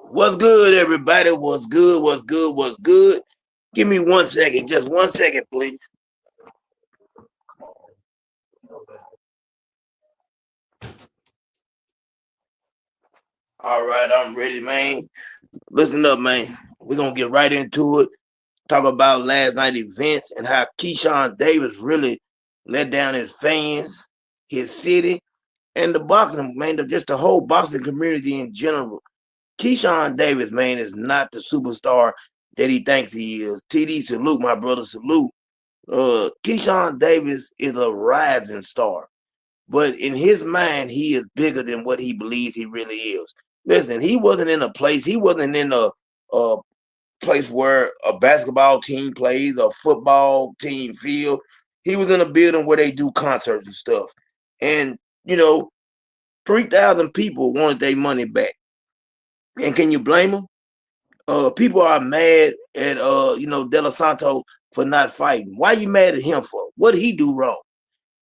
What's good, everybody? What's good? What's good? What's good? Give me 1 second, just 1 second, please. All right, I'm ready, man. Listen up, man. We're gonna get right into it. Talk about last night events and how Keyshawn Davis really let down his fans, his city, and the boxing, man, just the whole boxing community in general. Keyshawn Davis, man, is not the superstar that he thinks he is. TD, salute, my brother, salute. Keyshawn Davis is a rising star, but in his mind, he is bigger than what he believes he really is. Listen, he wasn't in a place, he wasn't in a place where a basketball team plays, a football team field. He was in a building where they do concerts and stuff. And, you know, 3,000 people wanted their money back. And can you blame them? People are mad at De La Santos for not fighting. Why you mad at him for? What did he do wrong?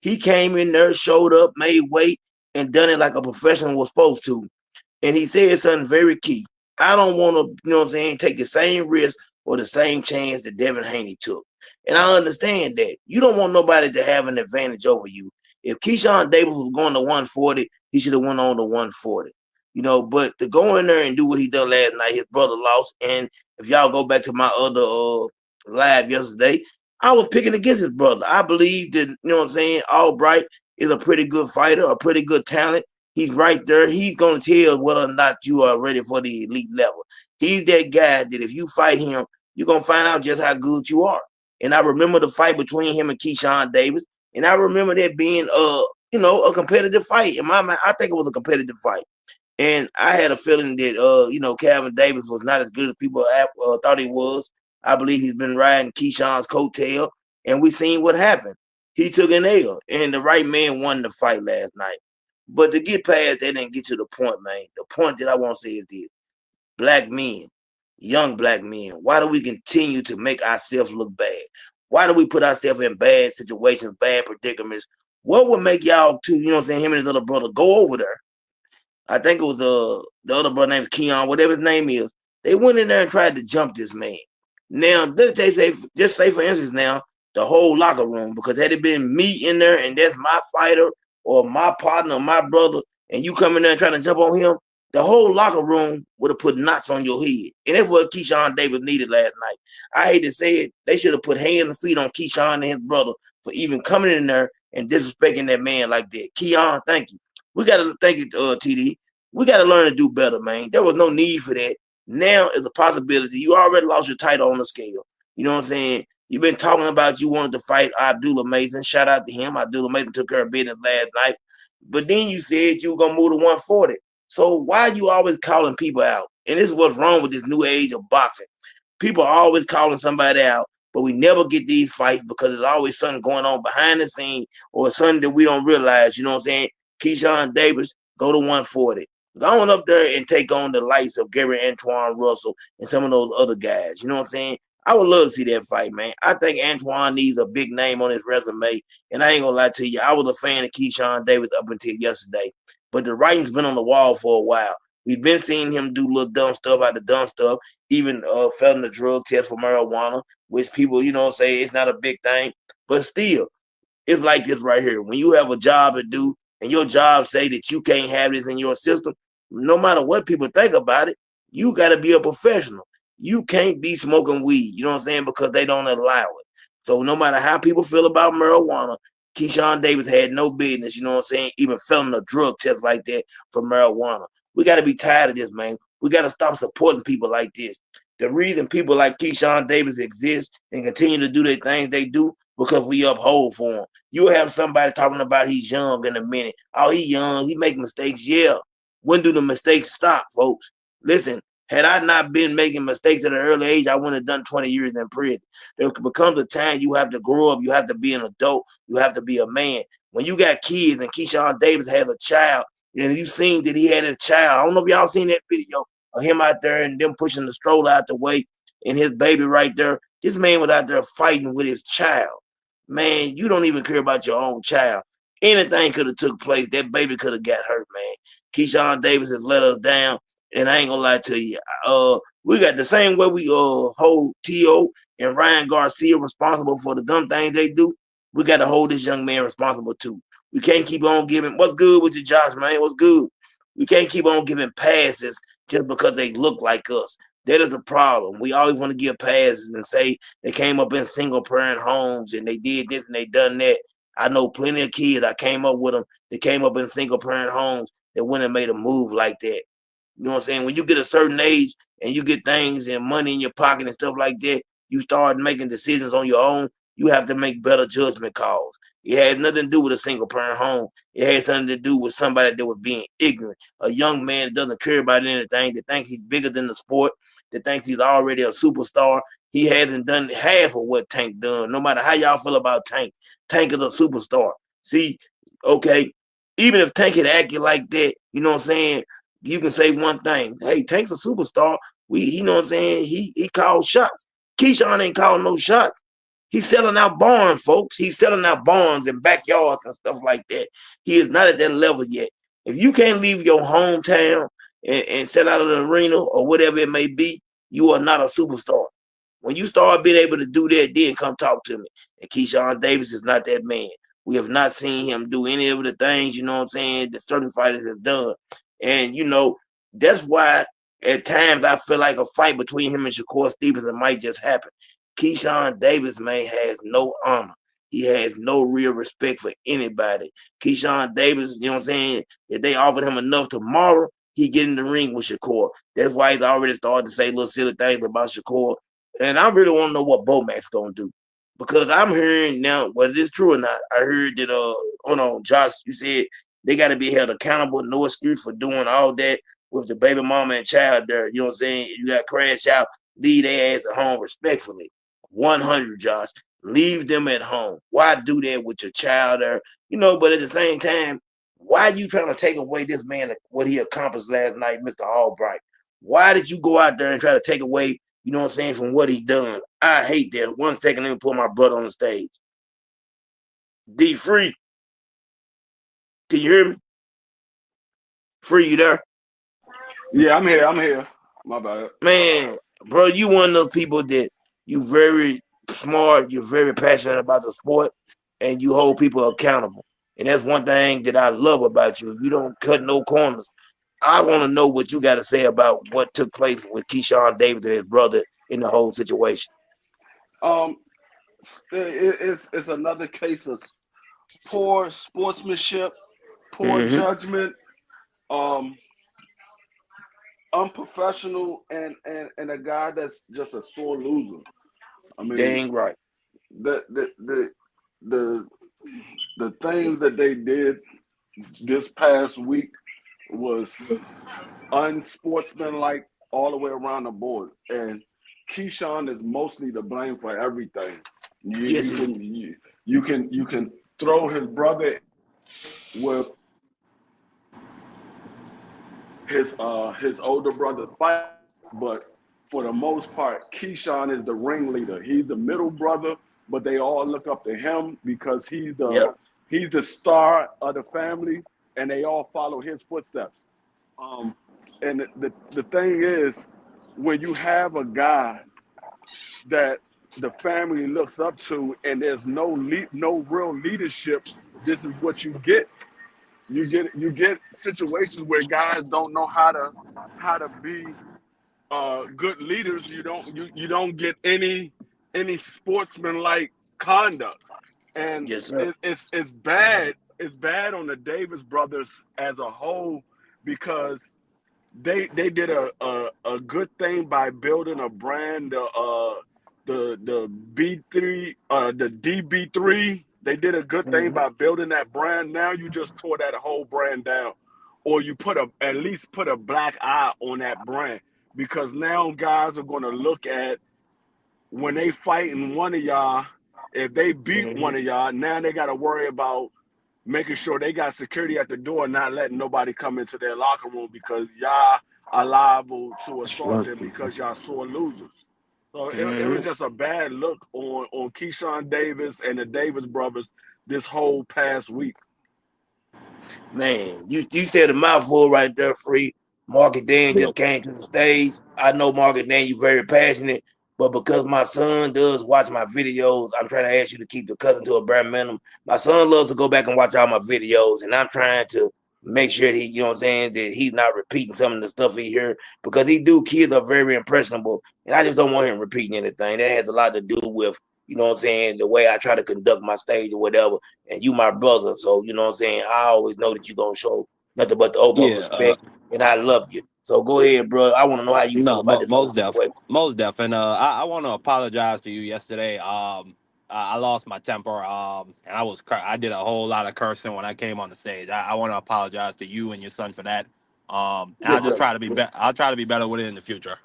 He came in there, showed up, made weight, and done it like a professional was supposed to. And he said something very key. I don't want to, take the same risk or the same chance that Devin Haney took. And I understand that. You don't want nobody to have an advantage over you. If Keyshawn Davis was going to 140, he should have went on to 140. But to go in there and do what he done last night, his brother lost. And if y'all go back to my other live yesterday, I was picking against his brother. I believe that, Albright is a pretty good fighter, a pretty good talent. He's right there. He's going to tell whether or not you are ready for the elite level. He's that guy that if you fight him, you're going to find out just how good you are. And I remember the fight between him and Keyshawn Davis. And I remember that being, a competitive fight. In my mind, I think it was a competitive fight. And I had a feeling that, Calvin Davis was not as good as people thought he was. I believe he's been riding Keyshawn's coattail. And we seen what happened. He took an L. And the right man won the fight last night. But to get past that and get to the point, man, the point that I want to say is this. Black men, young black men, why do we continue to make ourselves look bad? Why do we put ourselves in bad situations, bad predicaments? What would make y'all two, him and his other brother go over there? I think it was the other brother named Keon, whatever his name is. They went in there and tried to jump this man. Now, just say for instance now, the whole locker room, because had it been me in there and that's my fighter or my partner, or my brother, and you come in there and trying to jump on him, the whole locker room would have put knots on your head. And that's what Keyshawn Davis needed last night. I hate to say it, they should have put hands and feet on Keyshawn and his brother for even coming in there and disrespecting that man like that. Keon, thank you. We got to thank you, TD. We got to learn to do better, man. There was no need for that. Now is a possibility. You already lost your title on the scale. You know what I'm saying? You've been talking about you wanted to fight Abdullah Mason. Shout out to him. Abdullah Mason took care of business last night. But then you said you were going to move to 140. So why are you always calling people out? And this is what's wrong with this new age of boxing. People are always calling somebody out, but we never get these fights because there's always something going on behind the scene or something that we don't realize. You know what I'm saying? Keyshawn Davis, go to 140. Go on up there and take on the likes of Gary Antoine Russell and some of those other guys. You know what I'm saying? I would love to see that fight, man. I think Antoine needs a big name on his resume. And I ain't going to lie to you. I was a fan of Keyshawn Davis up until yesterday. But the writing's been on the wall for a while. We've been seeing him do little dumb stuff out of dumb stuff, even failing the drug test for marijuana, which people, say it's not a big thing. But still, it's like this right here. When you have a job to do and your job say that you can't have this in your system, no matter what people think about it, you got to be a professional. You can't be smoking weed, you know what I'm saying, because they don't allow it. So no matter how people feel about marijuana, Keyshawn Davis had no business, you know what I'm saying, even failing a drug test like that for marijuana. We got to be tired of this, man. We got to stop supporting people like this. The reason people like Keyshawn Davis exist and continue to do the things they do because we uphold for him. You'll have somebody talking about he's young in a minute. Oh, he's young. He make mistakes. Yeah. When do the mistakes stop, folks? Listen, had I not been making mistakes at an early age, I wouldn't have done 20 years in prison. There becomes a time you have to grow up. You have to be an adult. You have to be a man. When you got kids and Keyshawn Davis has a child, and you seen that he had his child. I don't know if y'all seen that video of him out there and them pushing the stroller out the way and his baby right there. This man was out there fighting with his child. Man, you don't even care about your own child. Anything could have took place. That baby could have got hurt, man. Keyshawn Davis has let us down. And I ain't gonna lie to you. We got the same way we hold T.O. and Ryan Garcia responsible for the dumb things they do. We got to hold this young man responsible too. We can't keep on giving. What's good with you, Josh, man? What's good? We can't keep on giving passes just because they look like us. That is the problem. We always want to give passes and say they came up in single parent homes and they did this and they done that. I know plenty of kids. I came up with them. They came up in single parent homes that went and made a move like that. You know what I'm saying? When you get a certain age and you get things and money in your pocket and stuff like that, you start making decisions on your own. You have to make better judgment calls. It had nothing to do with a single parent home. It had something to do with somebody that was being ignorant. A young man that doesn't care about anything, that thinks he's bigger than the sport, that thinks he's already a superstar. He hasn't done half of what Tank done. No matter how y'all feel about Tank, Tank is a superstar. See, okay, even if Tank had acted like that, you know what I'm saying? You can say one thing. Hey, Tank's a superstar. You know what I'm saying? He calls shots. Keyshawn ain't calling no shots. He's selling out barns, folks. He's selling out barns and backyards and stuff like that. He is not at that level yet. If you can't leave your hometown and sell out of the arena or whatever it may be, you are not a superstar. When you start being able to do that, then come talk to me. And Keyshawn Davis is not that man. We have not seen him do any of the things, you know what I'm saying, that certain fighters have done. And, that's why at times I feel like a fight between him and Shakur Stevenson might just happen. Keyshawn Davis, man, has no honor. He has no real respect for anybody. Keyshawn Davis, you know what I'm saying? If they offered him enough tomorrow, he get in the ring with Shakur. That's why he's already started to say little silly things about Shakur. And I really want to know what Bomack's gonna do. Because I'm hearing now, whether it's true or not, I heard that hold on, Josh, you said they gotta be held accountable, no excuse for doing all that with the baby mama and child there. You know what I'm saying? You got crash out, leave their ass at home respectfully. 100, Josh. Leave them at home. Why do that with your child there? But at the same time, why are you trying to take away this man what he accomplished last night, Mr. Albright? Why did you go out there and try to take away, you know what I'm saying, from what he done? I hate that. 1 second, let me put my brother on the stage. D Free. Can you hear me? Free, you there? Yeah, I'm here. I'm here. My bad. Man, bro, you one of those people that you very smart, you're very passionate about the sport, and you hold people accountable. And that's one thing that I love about you. You don't cut no corners. I want to know what you got to say about what took place with Keyshawn Davis and his brother in the whole situation. Um, it's another case of poor sportsmanship, poor Mm-hmm. judgment, um, unprofessional, and a guy that's just a sore loser. I mean, Dang right. the the the the the things that they did this past week was unsportsmanlike all the way around the board. And Keyshawn is mostly to blame for everything. You Yes, you he. can you, you can throw his brother with his older brother fight, but for the most part, Keyshawn is the ringleader. He's the middle brother, but they all look up to him because Yep. he's the star of the family, and they all follow his footsteps. Um, and the thing is, when you have a guy that the family looks up to, and there's no real leadership, this is what you get. You get situations where guys don't know how to be good leaders. You don't get any sportsmanlike conduct, and Yes, sir. it's bad. It's bad on the Davis brothers as a whole because they did a good thing by building a brand. The B3, the DB3. They did a good thing Mm-hmm. by building that brand. Now you just tore that whole brand down, or you at least put a black eye on that brand because now guys are going to look at when they fighting one of y'all. If they beat Mm-hmm. one of y'all, now they got to worry about making sure they got security at the door, not letting nobody come into their locker room because y'all are liable to assault them because y'all sore losers. So it was Mm-hmm. just a bad look on Keyshawn Davis and the Davis brothers this whole past week. Man, you said a mouthful right there, Free. Market Dan Yeah. just came to the stage. I know Market Dan, you very passionate, but because my son does watch my videos, I'm trying to ask you to keep the cousin to a bare minimum. My son loves to go back and watch all my videos, and I'm trying to make sure that he, you know what I'm saying, that he's not repeating some of the stuff he heard because he do. Kids are very impressionable, and I just don't want him repeating anything. That has a lot to do with, you know what I'm saying, the way I try to conduct my stage or whatever. And you my brother, so you know what I'm saying. I always know that you're gonna show nothing but the utmost Yeah, respect, and I love you. So go ahead, bro. I want to know how you feel no, about this whole situation. most def, and I want to apologize to you yesterday. I lost my temper. And I did a whole lot of cursing when I came on the stage. I want to apologize to you and your son for that. And I'll Yes, just sir. try to I'll try to be better with it in the future.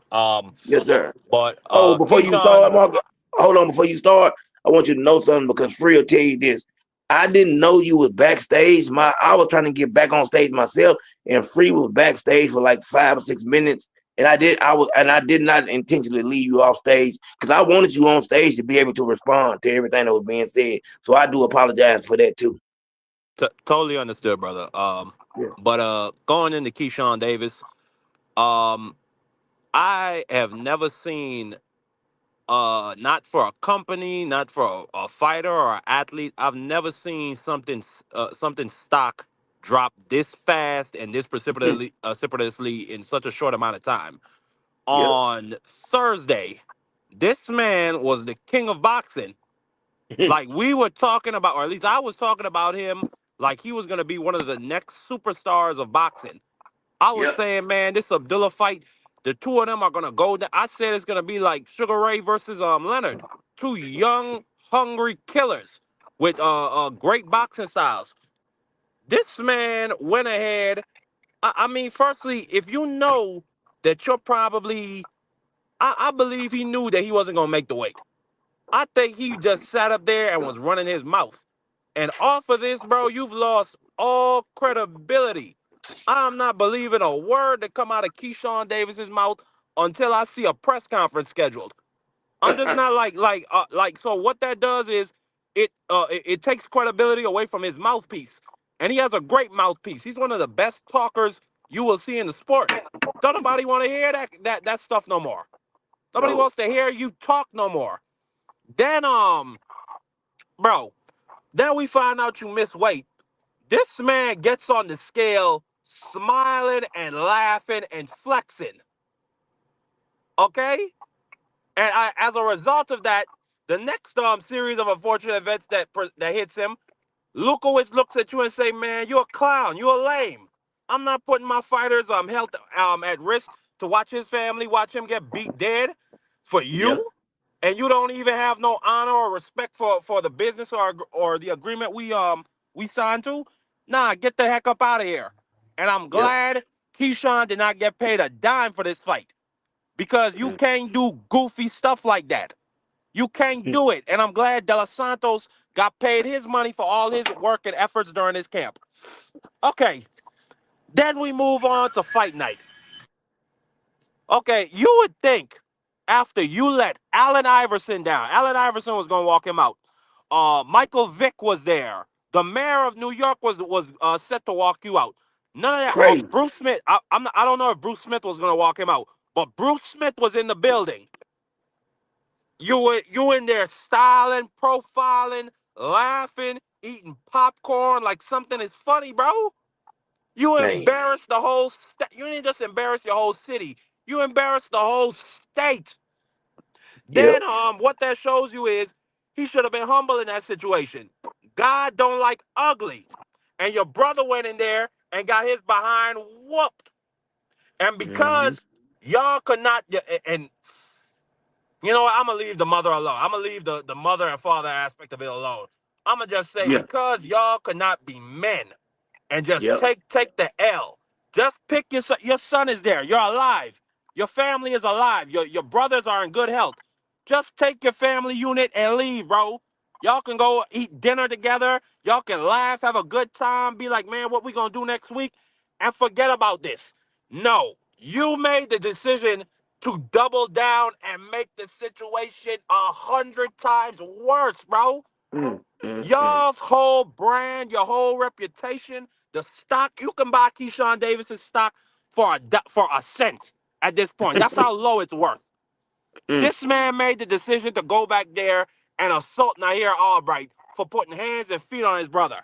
Yes, sir. But Oh, before you start, Keyshawn, Marco, hold on. Before you start, I want you to know something because Free will tell you this. I didn't know you was backstage. I was trying to get back on stage myself, and Free was backstage for like 5 or 6 minutes. And I did not intentionally leave you off stage because I wanted you on stage to be able to respond to everything that was being said. So I do apologize for that too. totally understood, brother. Yeah. But going into Keyshawn Davis, um, I have never seen not for a company, not for a fighter or an athlete. I've never seen something stock drop this fast and this precipitously in such a short amount of time. Yep. On Thursday, this man was the king of boxing. Like we were talking about, or at least I was talking about him like he was going to be one of the next superstars of boxing. I was Yep. saying, man, this Abdullah fight, the two of them are gonna go down. I said it's gonna be like Sugar Ray versus Leonard, two young, hungry killers with great boxing styles. This man went ahead. I mean, firstly, if you know that you're probably, I believe he knew that he wasn't gonna make the weight. I think he just sat up there and was running his mouth. And off of this, bro, you've lost all credibility. I'm not believing a word that come out of Keyshawn Davis's mouth until I see a press conference scheduled. I'm just not like so what that does is it takes credibility away from his mouthpiece. And he has a great mouthpiece. He's one of the best talkers you will see in the sport. Don't nobody want to hear that stuff no more. Nobody No. wants to hear you talk no more. Then bro, then we find out you miss weight. This man gets on the scale smiling and laughing and flexing. Okay? And as a result of that, the next series of unfortunate events that hits him, Lukowicz looks at you and say, "Man, you're a clown. You're lame. I'm not putting my fighters health at risk to watch his family watch him get beat dead for Yep. you, and you don't even have no honor or respect for the business or the agreement we signed to. Nah, get the heck up out of here." And I'm Yep. glad Keyshawn did not get paid a dime for this fight because you can't do goofy stuff like that. You can't do it. And I'm glad De Los Santos got paid his money for all his work and efforts during his camp. Okay, then we move on to fight night. Okay, you would think after you let Allen Iverson down, Allen Iverson was going to walk him out. Michael Vick was there. The mayor of New York was set to walk you out. None of that. Crazy. Bruce Smith. I don't know if Bruce Smith was going to walk him out, but Bruce Smith was in the building. You in there styling, profiling, laughing, eating popcorn like something is funny, bro. You Man. embarrassed the whole state. You didn't just embarrass your whole city. You embarrassed the whole state. Yep. Then what that shows you is he should have been humble in that situation. God don't like ugly. And your brother went in there and got his behind whooped. And Mm-hmm. because y'all could not and you know what? I'm gonna leave the mother alone. I'm gonna leave the mother and father aspect of it alone. I'm gonna just say Yep. because y'all could not be men and just Yep. take the L. Just pick your son. Your son is there. You're alive. Your family is alive. Your brothers are in good health. Just take your family unit and leave, bro. Y'all can go eat dinner together. Y'all can laugh, have a good time, be like, man, what we gonna do next week? And forget about this. No, you made the decision to double down and make the situation 100 times worse, bro. Mm, mm, mm. Y'all's whole brand, your whole reputation, the stock, you can buy Keyshawn Davis's stock. for a cent at this point. That's how low it's worth. Mm. This man made the decision to go back there and assault Nair Albright for putting hands and feet on his brother.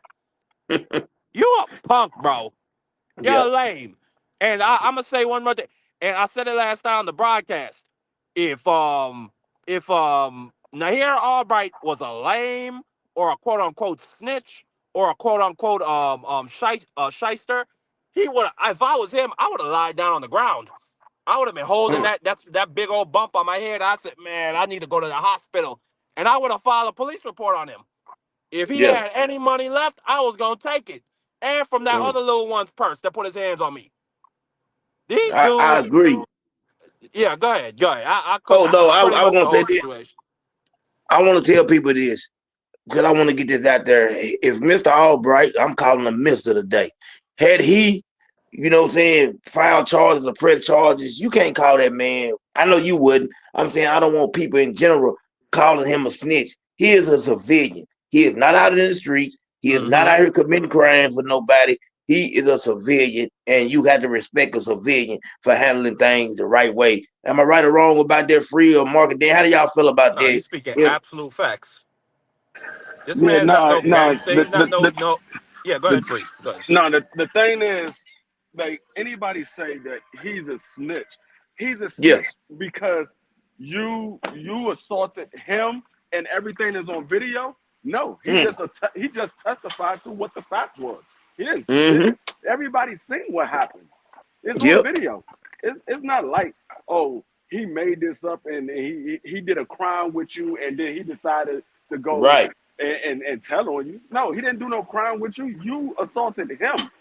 You a punk, bro. You're Yep. lame. And I'm gonna say one more thing. And I said it last time on the broadcast. If um if Nair Albright was a lame or a quote unquote snitch or a quote unquote shyster, he would. If I was him, I would have lied down on the ground. I would have been holding Mm. that big old bump on my head. I said, man, I need to go to the hospital, and I would have filed a police report on him. If he Yeah. had any money left, I was gonna take it, and from that Mm. other little one's purse that put his hands on me. These I dudes, agree. yeah, go ahead, go ahead. Oh no, I pretty I was much gonna the say whole this. situation. I want to tell people this because I want to get this out there. If Mr. Albright, I'm calling him Mr. today, had he, filed charges or press charges, you can't call that man. I know you wouldn't. I'm saying I don't want people in general calling him a snitch. He is a civilian. He is not out in the streets. He is not Mm-hmm. out here committing crimes with nobody. He is a civilian, and you have to respect a civilian for handling things the right way. Am I right or wrong about that, Free or Market? Then how do y'all feel about No, that? he's speaking If absolute facts. This Yeah, man's not no, no no. gangster. He's not no. Yeah, go The ahead, free. Go ahead. no, the thing is, like anybody say that he's a snitch. He's a yeah, snitch because you assaulted him and everything is on video. No, mm, he just testified to what the fact was. He didn't snitch. mm-hmm, Everybody's seen what happened. It's on yep, video. It's not like, oh, he made this up and he did a crime with you and then he decided to go right, and tell on you. No, he didn't do no crime with you. You assaulted him.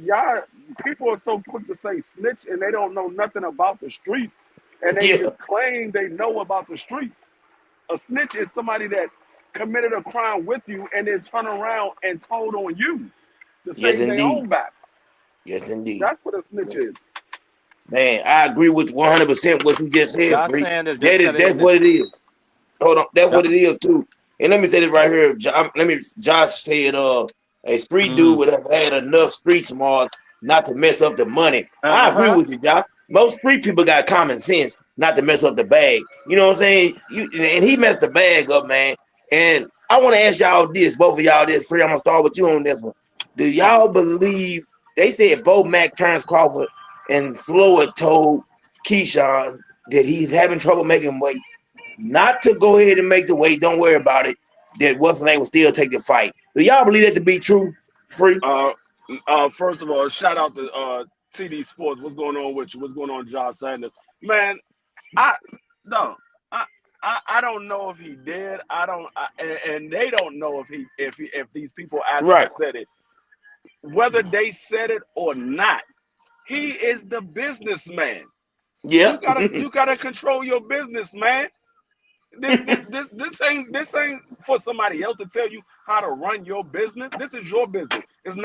Y'all people are so quick to say snitch and they don't know nothing about the streets and they yeah, just claim they know about the streets. A snitch is somebody that committed a crime with you and then turn around and told on you to yes, save their indeed, own back. yes, indeed. That's what a snitch is. Man, I agree with 100% what you just said, Y'all Free. saying this just That is said it that's in this. what it is. Hold on, that's Yep. what it is too. And let me say this right here. Josh said, a street dude Mm. would have had enough street smarts not to mess up the money. I Uh agree huh. with you, Josh. Most street people got common sense not to mess up the bag. You know what I'm saying? And he messed the bag up, man. And I want to ask y'all this, both of y'all this, Free. I'm gonna start with you on this one. Do y'all believe they said Bo Mack turns Crawford and Floyd told Keyshawn that he's having trouble making weight, not to go ahead and make the weight. Don't worry about it. That What's name will still take the fight. Do y'all believe that to be true? Free? Uh, First of all, shout out to TD Sports. What's going on with you? What's going on, Josh Sanders? Man, I no, I, I don't know if he did. I don't, and they don't know if these people actually Right. said it. Whether they said it or not, he is the businessman. Yeah. You gotta control your business, man. This ain't for somebody else to tell you how to run your business. This is your business. It's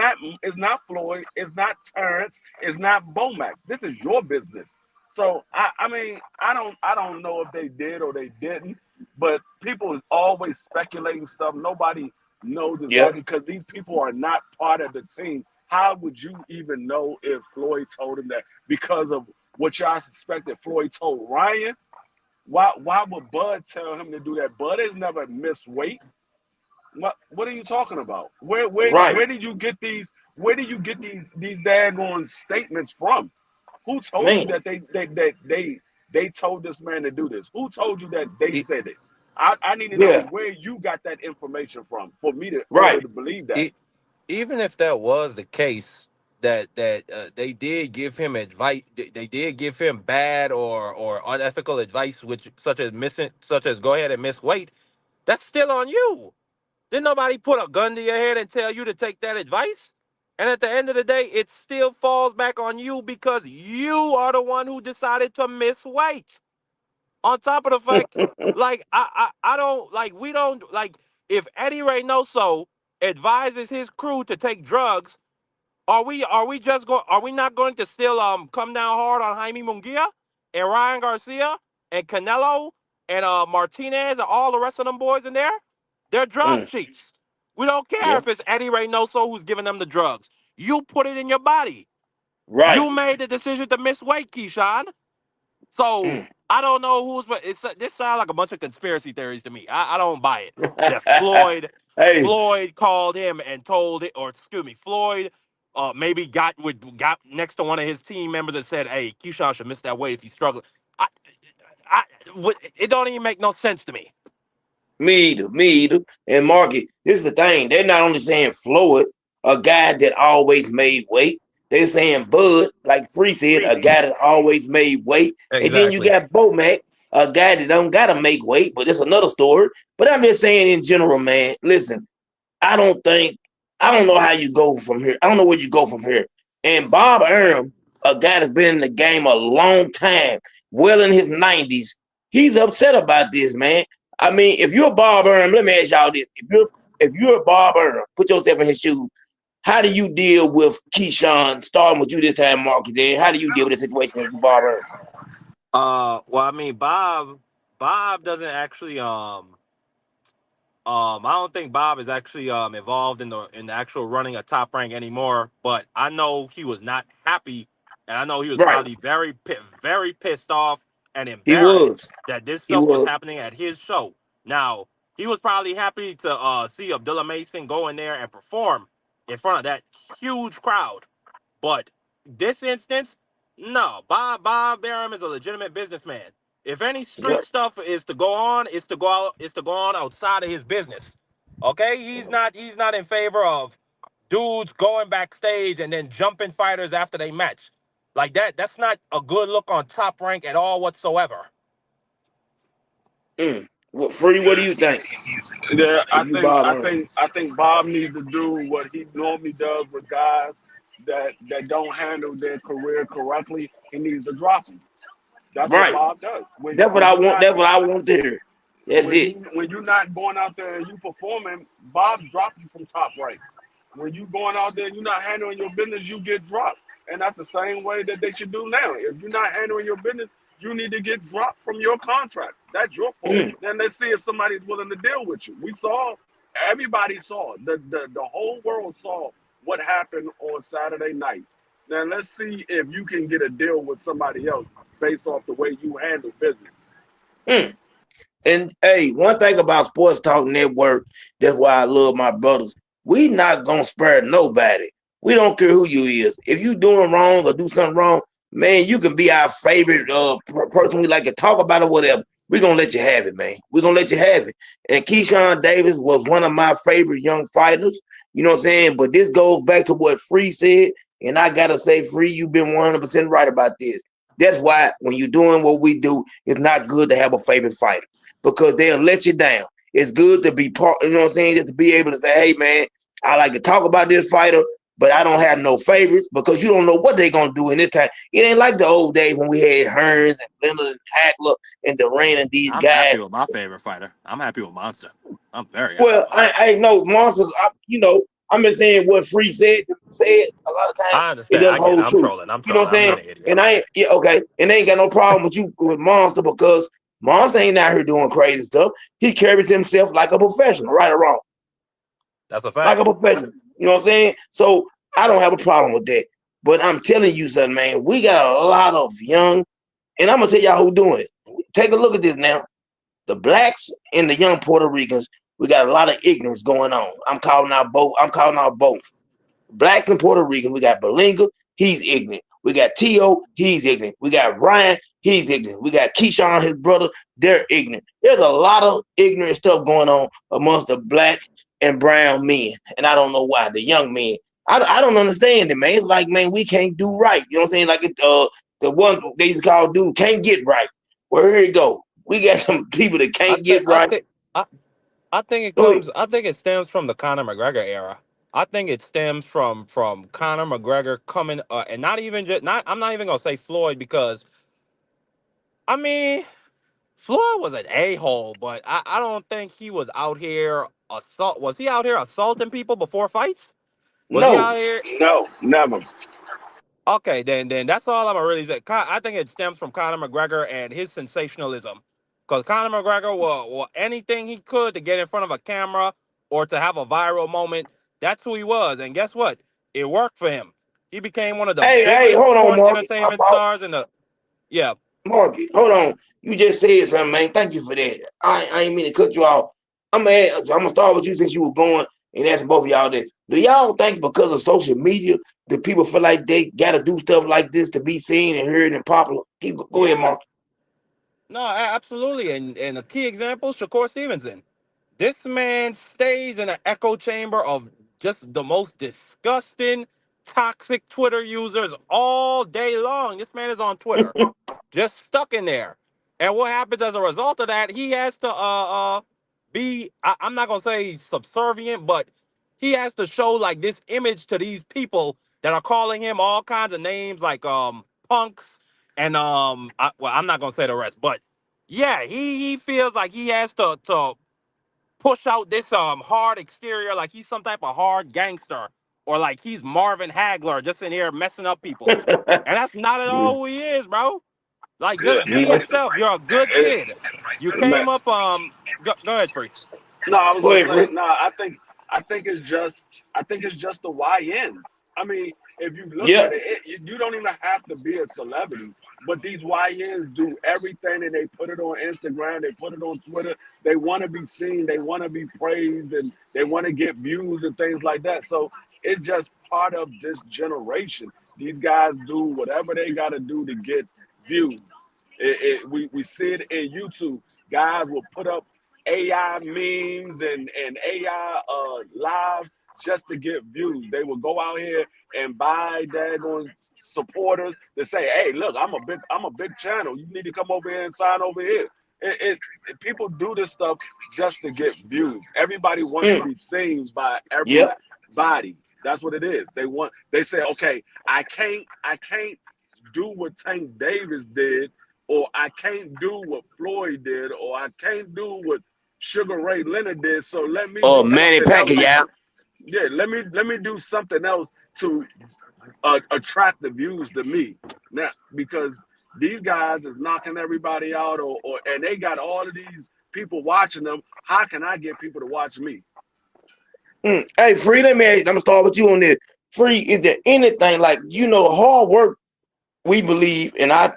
not Floyd. It's not Terrence. It's not Bomax. This is your business. So I mean I don't know if they did or they didn't, but people is always speculating stuff. Nobody knows yeah. exactly because these people are not part of the team. How would you even know if Floyd told him that because of what y'all suspected Floyd told Ryan? Why would Bud tell him to do that? Bud has never missed weight. What are you talking about? Right. Where do you get these daggone statements from? Who told you Man. that they told this man to do this? Who told you that they E- said it? I need to know Yeah. where you got that information from for me to order Right. to believe that. e- Even if that was the case, that they did give him advice, they did give him bad or unethical advice, which such as go ahead and miss weight. That's still on you. Did nobody put a gun to your head and tell you to take that advice? And at the end of the day, it still falls back on you because you are the one who decided to miss weight. On top of the fact, like I don't like we don't like if Eddie Reynoso advises his crew to take drugs, are we just going are we not going to still come down hard on Jaime Munguia and Ryan Garcia and Canelo and Martinez and all the rest of them boys in there? They're drug Mm, cheats. We don't care yeah. if it's Eddie Reynoso who's giving them the drugs. You put it in your body. Right. You made the decision to miss weight, Keyshawn. So Mm. I don't know who's, but this sounds like a bunch of conspiracy theories to me. I don't buy it. That Hey, Floyd called him and told it, or excuse me, Floyd maybe got next to one of his team members and said, "Hey, Keyshawn should miss that weight if he's struggling." I, I, it don't even make no sense to me. me either. And Marky, this is the thing. They're not only saying Floyd, a guy that always made weight. They're saying Bud, like Free said, a guy that always made weight. And then you Exactly. got Bomac, a guy that don't gotta make weight, but it's another story. But I'm just saying in general, man, listen, I don't think I don't know how you go from here. I don't know where you go from here. And Bob Arum, a guy that's been in the game a long time, well in his 90s, he's upset about this, man. I mean, if you're Bob Arum, let me ask y'all this: if you're Bob Arum, put yourself in his shoes. How do you deal with Keyshawn? Starting with you this time, Mark. Then how do you deal with the situation as Bob Arum? Well, I mean, Bob doesn't actually I don't think Bob is actually involved in the actual running a top rank anymore. But I know he was not happy, and I know he was Right, probably very pissed off and he embarrassed was. that this He stuff was was. happening at his show. Now he was probably happy to see Abdullah Mason go in there and perform in front of that huge crowd. But this instance, no. Bob Barham is a legitimate businessman. If any street Yep. stuff is to go on, it's to go on outside of his business. Okay? He's not in favor of dudes going backstage and then jumping fighters after they match. Like that's not a good look on Top Rank at all whatsoever. What Free? What do you think? Yeah, If you Bob Arum? I think Bob needs to do what he normally does with guys that don't handle their career correctly. He needs to drop them. That's what Right. Bob does. That's what When I you're want. not That's what I want to hear. That's it. when you're not going out there and you performing, Bob dropped you from top right. When you going out there and you're not handling your business, you get dropped. And that's the same way that they should do now. If you're not handling your business, you need to get dropped from your contract. That's your fault. Mm, Then let's see if somebody's willing to deal with you. We saw, everybody saw, the whole world saw what happened on Saturday night. Then let's see if you can get a deal with somebody else based off the way you handle business. mm. And hey, one thing about Sports Talk Network, that's why I love my brothers. We not gonna spare nobody. We don't care who you is. If you doing wrong or do something wrong, man, you can be our favorite person we like to talk about or whatever. We gonna let you have it, man. We gonna let you have it. And Keyshawn Davis was one of my favorite young fighters. You know what I'm saying? But this goes back to what Free said, and I gotta say, Free, you've been 100% right about this. That's why when you're doing what we do, it's not good to have a favorite fighter because they'll let you down. It's good to be part, you know what I'm saying, just to be able to say, hey man, I like to talk about this fighter, but I don't have no favorites because you don't know what they're gonna do in this time. It ain't like the old days when we had Hearns and Leonard and Hackler and Durant and these I'm guys. happy with my favorite fighter. I'm happy with Monster. I'm very happy Well, with Monster. I know monsters. I'm just saying what Free said. A lot of times I it understand. doesn't I get it. hold I'm true. trolling. I'm You know trolling. what I'm I'm saying? being an idiot. And I ain't yeah, okay. And they ain't got no problem with you with Monster because Monster ain't out here doing crazy stuff. He carries himself like a professional, right or wrong, That's a like fact. a professional. You know what I'm saying? So I don't have a problem with that. But I'm telling you something, man. We got a lot of young, and I'm gonna tell y'all who doing it. Take a look at this now. The blacks and the young Puerto Ricans, we got a lot of ignorance going on. I'm calling out both. I'm calling out both. Blacks and Puerto Ricans, we got Belinga, he's ignorant. We got T.O., he's ignorant. We got Ryan, he's ignorant. We got Keyshawn, his brother, they're ignorant. There's a lot of ignorant stuff going on amongst the black and brown men. And I don't know why, the young men. I don't understand it, man. It's like, man, we can't do right. You know what I'm saying? Like the one they used to call dude can't get right. Well, here you go. We got some people that I can't think. get I right. think. I, I think it Go ahead. comes. I think it stems from the Conor McGregor era. I think it stems from Conor McGregor coming, and not even just not. I'm not even gonna say Floyd because I mean Floyd was an a hole, but I don't think he was out here assault. Was he out here assaulting people before fights? Was he No. out here? No, never. Okay, then that's all I'm gonna really say. I think it stems from Conor McGregor and his sensationalism, because Conor McGregor will anything he could to get in front of a camera or to have a viral moment. That's who he was, and guess what? It worked for him. He became one of the Hey, biggest hold on, sports Marky. entertainment stars in the. Yeah. Marky, hold on. You just said something, man. Thank you for that. I ain't mean to cut you off. I'm gonna start with you since you were going and asking both of y'all this. Do y'all think because of social media that people feel like they gotta do stuff like this to be seen and heard and popular? Go ahead, Yeah. Mark. No, absolutely. And a key example, Shakur Stevenson. This man stays in an echo chamber of just the most disgusting, toxic Twitter users all day long. This man is on Twitter, just stuck in there. And what happens as a result of that? He has to be. I'm not gonna say subservient, but he has to show like this image to these people that are calling him all kinds of names, like punks and well, I'm not gonna say the rest, but yeah, he feels like he has to push out this hard exterior, like he's some type of hard gangster, or like he's Marvin Hagler just in here messing up people. And that's not at all who he is, bro. Like, Yeah, just be yourself. You're a good it's kid. You a came mess. up. Go ahead, free. No, I was Go gonna ahead, say Rick. no. I think it's just the YNs. I mean, if you look at Yep. it, you don't even have to be a celebrity. But these YNs do everything, and they put it on Instagram, they put it on Twitter. They want to be seen, they want to be praised, and they want to get views and things like that. So it's just part of this generation. These guys do whatever they got to do to get views. We see it in YouTube. Guys will put up AI memes and AI live just to get views. They will go out here and buy daggone supporters to say, "Hey, look, I'm a big channel. You need to come over here and sign over here." People do this stuff just to get views. Everybody wants to Mm, be seen by yep. everybody. That's what it is. They say, okay, I can't do what Tank Davis did, or I can't do what Floyd did, or I can't do what Sugar Ray Leonard did. So let me Or do Manny something else. Pacquiao. Yeah, let me do something else to attract the views to me now, because these guys is knocking everybody out, or and they got all of these people watching them. How can I get people to watch me? Hey, Free, I'm gonna start with you on this. Free, is there anything like hard work? We believe, and I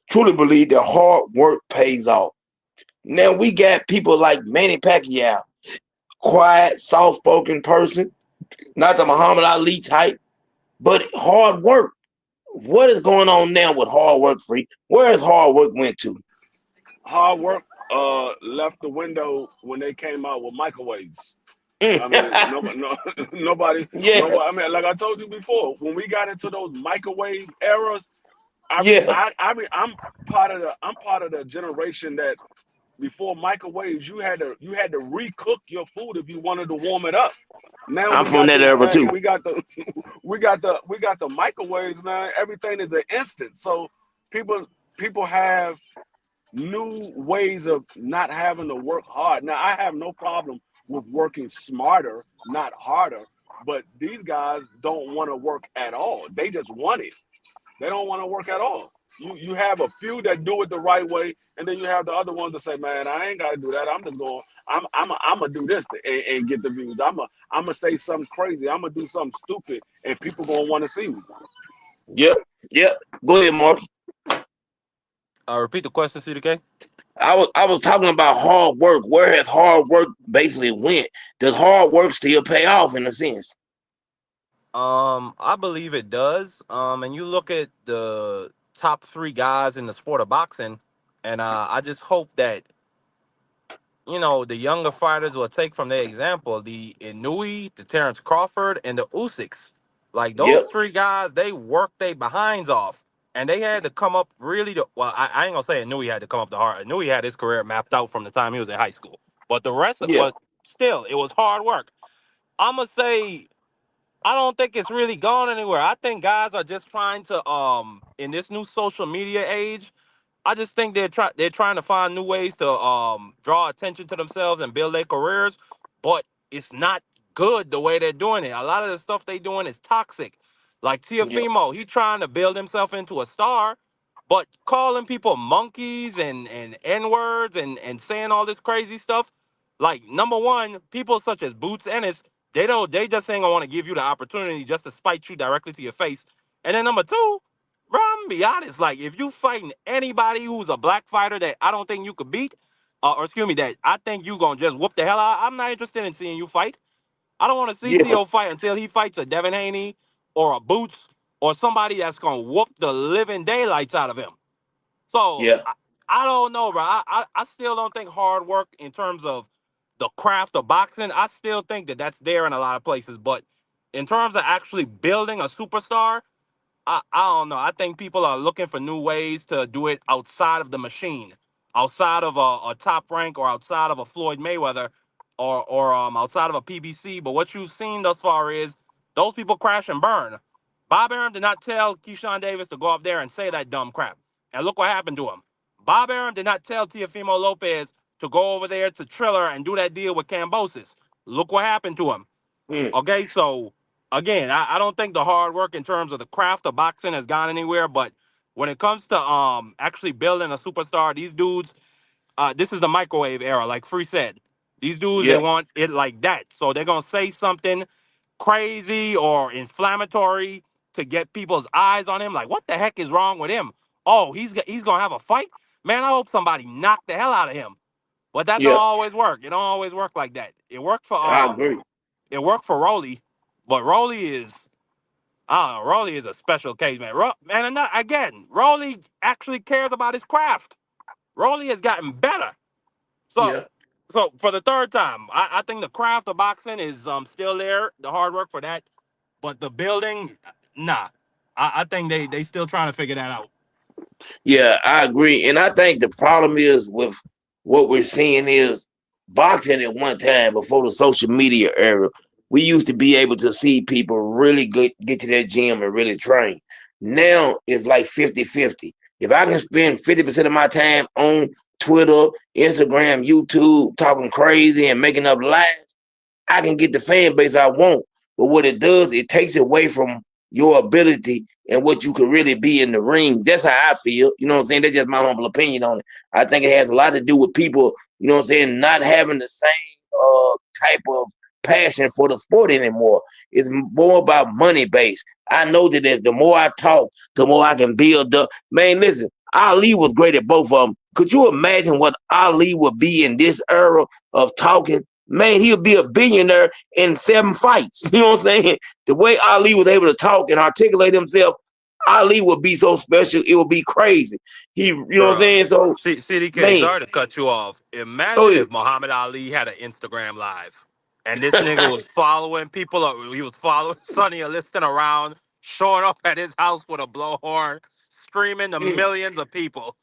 truly believe that hard work pays off. Now we got people like Manny Pacquiao, quiet, soft-spoken person, not the Muhammad Ali type, but hard work. What is going on now with hard work, Free? Where has hard work went to? Hard work left the window when they came out with microwaves. I mean, Mm. nobody, no, nobody, Yeah, nobody. I mean, like I told you before, when we got into those microwave eras, yeah. I'm I'm part of the generation that before microwaves, you had to recook your food if you wanted to warm it up. Now I'm we from got that this, era too. we got the we got the microwaves now. Everything is an instant. So people people have new ways of not having to work hard. Now, I have no problem with working smarter, not harder, but these guys don't want to work at all. They just want it. They don't want to work at all. You have a few that do it the right way, and then you have the other ones that say, "Man, I ain't got to do that. I'm just going. I'm gonna do this and get the views. I'm gonna say something crazy. I'm gonna do something stupid, and people gonna want to see me." Yep, yep. Go ahead, Mark. Repeat the question, CDK. I was talking about hard work. Where has hard work basically went? Does hard work still pay off in a sense? I believe it does. And you look at the top three guys in the sport of boxing, and I just hope that the younger fighters will take from their example. The Inui, the Terrence Crawford, and the Usyks. Like those Yep. three guys, they worked their behinds off, and they had to come up really. Well, I ain't gonna say Inui had to come up the hard. Inui had his career mapped out from the time he was in high school, but the rest, Yeah. but still, it was hard work. I'm gonna say I don't think it's really gone anywhere. I think guys are just trying to in this new social media age, I just think they're trying to find new ways to draw attention to themselves and build their careers, but it's not good the way they're doing it. A lot of the stuff they doing is toxic. Like Yep. Tiafimo, he trying to build himself into a star, but calling people monkeys and N-words and saying all this crazy stuff. Like number one, people such as Boots Ennis, they just ain't gonna want to give you the opportunity just to spite you directly to your face And then number two, bro, I'm gonna be honest. Like, if you fighting anybody who's a black fighter that I don't think you could beat, or excuse me, that I think you gonna just whoop the hell out, I'm not interested in seeing you fight. I don't want to see Yeah, T.O. fight until he fights a Devin Haney or a Boots or somebody that's gonna whoop the living daylights out of him. So yeah, I don't know, bro. I still don't think hard work in terms of the craft of boxing. I still think that that's there in a lot of places, but in terms of actually building a superstar, I don't know. I think people are looking for new ways to do it outside of the machine, outside of a top rank or outside of a Floyd Mayweather or outside of a PBC. But what you've seen thus far is those people crash and burn. Bob Arum did not tell Keyshawn Davis to go up there and say that dumb crap. And look what happened to him. Bob Arum did not tell Teofimo Lopez to go over there to Triller and do that deal with Cambosis. Look what happened to him. mm, Okay, so again, I don't think the hard work in terms of the craft of boxing has gone anywhere, but when it comes to actually building a superstar, these dudes, this is the microwave era, like Free said. These dudes they yeah, want it like that. So they're gonna say something crazy or inflammatory to get people's eyes on him. Like, what the heck is wrong with him? Oh, he's gonna have a fight? Man, I hope somebody knocked the hell out of him. But that don't yeah. always work. It don't always work like that. I agree. It worked for Rolly, but Rolly is I don't know. Rolly is a special case, man. Man, and again, Rolly actually cares about his craft. Rolly has gotten better. So, Yeah. so for the third time, I think the craft of boxing is still there. The hard work for that, but the building, nah. I think they still trying to figure that out. Yeah, I agree. And I think the problem is with what we're seeing is boxing at one time before the social media era, we used to be able to see people really get to that gym and really train. Now it's like 50-50. If I can spend 50% of my time on Twitter, Instagram, YouTube, talking crazy and making up lies, I can get the fan base I want. But what it does, it takes away from your ability and what you could really be in the ring. That's how I feel. You know what I'm saying? That's just my humble opinion on it. I think it has a lot to do with people, you know what I'm saying, not having the same type of passion for the sport anymore. It's more about money based. I know that if the more I talk, the more I can build up. Man, listen, Ali was great at both of them. Could you imagine what Ali would be in this era of talking? Man, he'll be a billionaire in 7 fights. You know what I'm saying? The way Ali was able to talk and articulate himself, Ali would be so special, it would be crazy. You know what I'm Bruh. saying? So, CDK, man, sorry to cut you off. go Imagine ahead. if Muhammad Ali had an Instagram live and this nigga was following people up. He was following Sonny listing around, showing up at his house with a blowhorn, screaming to millions of people.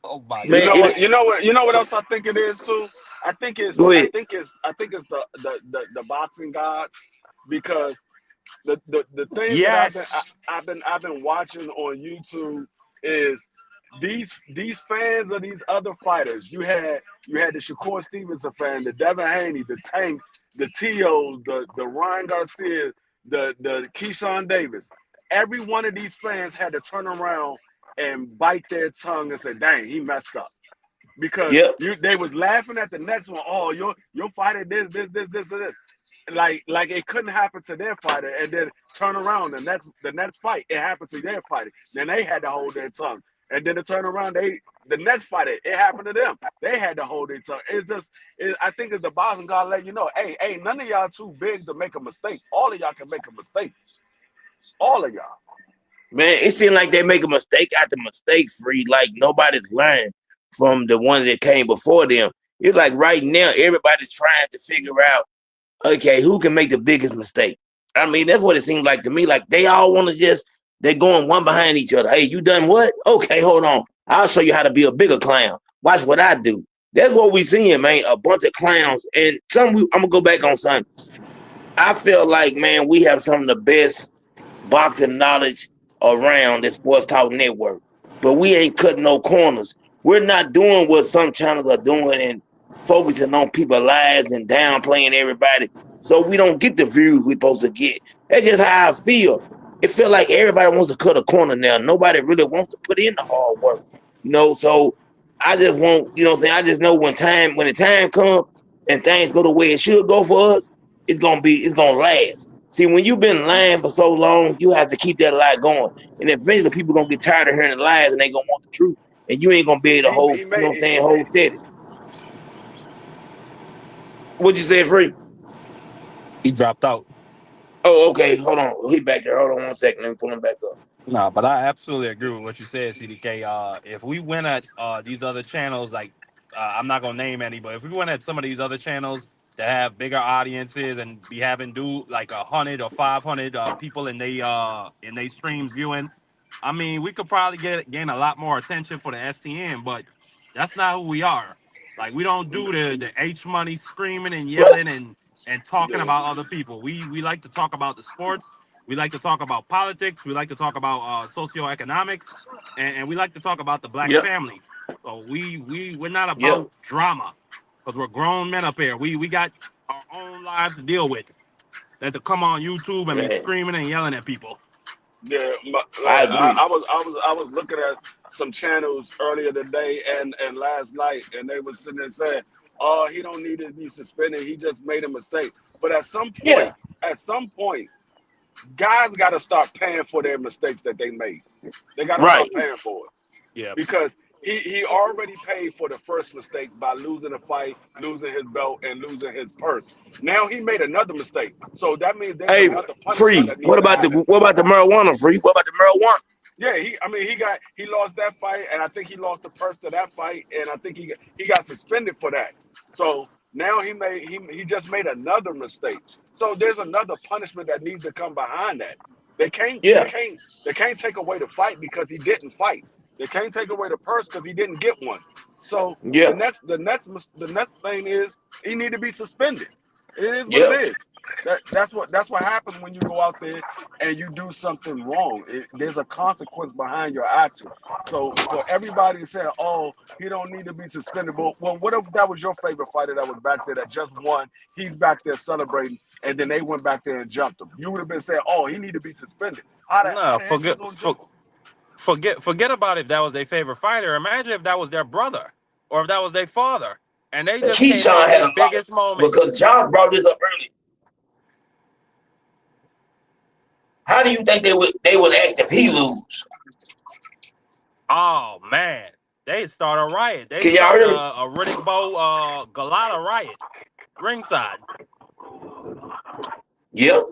Oh my You Man, know God. what? You know what else I think it is too. I think it's go I ahead. think it's I think it's the boxing gods because the things that Yes. I've been watching on YouTube is these fans of these other fighters. You had the Shakur Stevenson fan, the Devin Haney, the Tank, the Tio, the Ryan Garcia, the Keyshawn Davis. Every one of these fans had to turn around and bite their tongue and say, "Dang, he messed up." Because Yep, they was laughing at the next one. Oh, your fighter this, and this. Like it couldn't happen to their fighter, and then turn around the next fight it happened to their fighter. Then they had to hold their tongue, and then to turn around the next fighter it happened to them. They had to hold their tongue. I think it's the boxing God let you know, hey, none of y'all too big to make a mistake. All of y'all can make a mistake. All of y'all. man, it seems like they make a mistake after mistake free, like nobody's learned from the one that came before them. It's like right now, everybody's trying to figure out, okay, who can make the biggest mistake? I mean, that's what it seems like to me. Like they all want to they're going one behind each other. Hey, you done what? Okay, hold on. I'll show you how to be a bigger clown. Watch what I do. That's what we seeing, man. A bunch of clowns. And I'm going to go back on something. I feel like, man, we have some of the best boxing knowledge around the Sports Talk Network, but we ain't cutting no corners. We're not doing what some channels are doing and focusing on people's lives and downplaying everybody, so we don't get the views we're supposed to get. That's just how I feel. It feels like everybody wants to cut a corner now. Nobody really wants to put in the hard work, So I just want, what I'm saying. I just know when the time comes and things go the way it should go for us, it's gonna last. See, when you've been lying for so long, you have to keep that lie going. And eventually people gonna get tired of hearing the lies and they gonna want the truth. And you ain't gonna be able to hold, He you know what I'm made saying, hold steady. What you said, Free? He dropped out. Oh, okay. Hold on. He back there. Hold on 1 second. Let me pull him back up. No, but I absolutely agree with what you said, CDK. If we went at these other channels, like I'm not gonna name any, but if we went at some of these other channels that have bigger audiences and be having do like 100 or 500 people in they streams viewing, I mean, we could probably gain a lot more attention for the STN. But that's not who we are. Like we don't do the H money screaming and yelling and talking yeah, about other people. We like to talk about the sports. We like to talk about politics. We like to talk about socioeconomics, and we like to talk about the black Yep. family. So we're not Yep. about drama because we're grown men up here. We got our own lives to deal with. Than to come on YouTube and be Man, screaming and yelling at people. yeah. I Like agree. I was looking at some channels earlier today and last night, and they were sitting there saying, "Oh, he don't need to be suspended. He just made a mistake." But Yeah. at some point, guys got to start paying for their mistakes that they made. They got to Right. start paying for it Yeah. because he already paid for the first mistake by losing a fight, losing his belt, and losing his purse. Now he made another mistake, so that means there's Hey, another punishment Free. that needs to happen. What about the marijuana, Free? What about the marijuana? Yeah, I mean, he lost that fight, and I think he lost the purse to that fight, and I think he got suspended for that. So now he just made another mistake. So there's another punishment that needs to come behind that. They can't they Yeah. can't they can't take away the fight because he didn't fight. They can't take away the purse because he didn't get one. So Yeah. the next thing is he need to be suspended. It is what it Yeah. is. That's what happens when you go out there and you do something wrong. There's a consequence behind your action. So for everybody to say, "Oh, he don't need to be suspended," well, what if that was your favorite fighter that was back there that just won? He's back there celebrating, and then they went back there and jumped him. You would have been saying, "Oh, he need to be suspended." How No, the heck you gonna jump him? forget about if that was their favorite fighter. Imagine if that was their brother or if that was their father, and they just came Keyshawn off had their a lot biggest moment. because John brought this up earlier. How do you think they would act if he lose? Oh man, they start a riot. They Can y'all start hear me? a Riddick Bowe Galata riot ringside. Yep.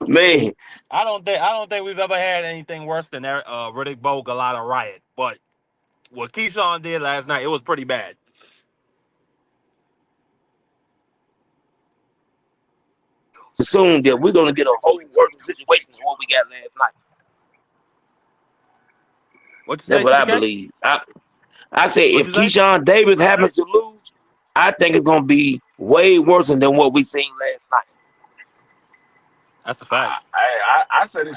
Man, I don't think we've ever had anything worse than that Riddick Bowe Galata riot. But what Keyshawn did last night, it was pretty bad. assume that we're gonna get a whole worse situation than what we got last night. What you That's say, what I CDK? believe. I say What if you say? Keyshawn Davis happens to lose, I think it's gonna be way worse than what we seen last night. That's a fact. I said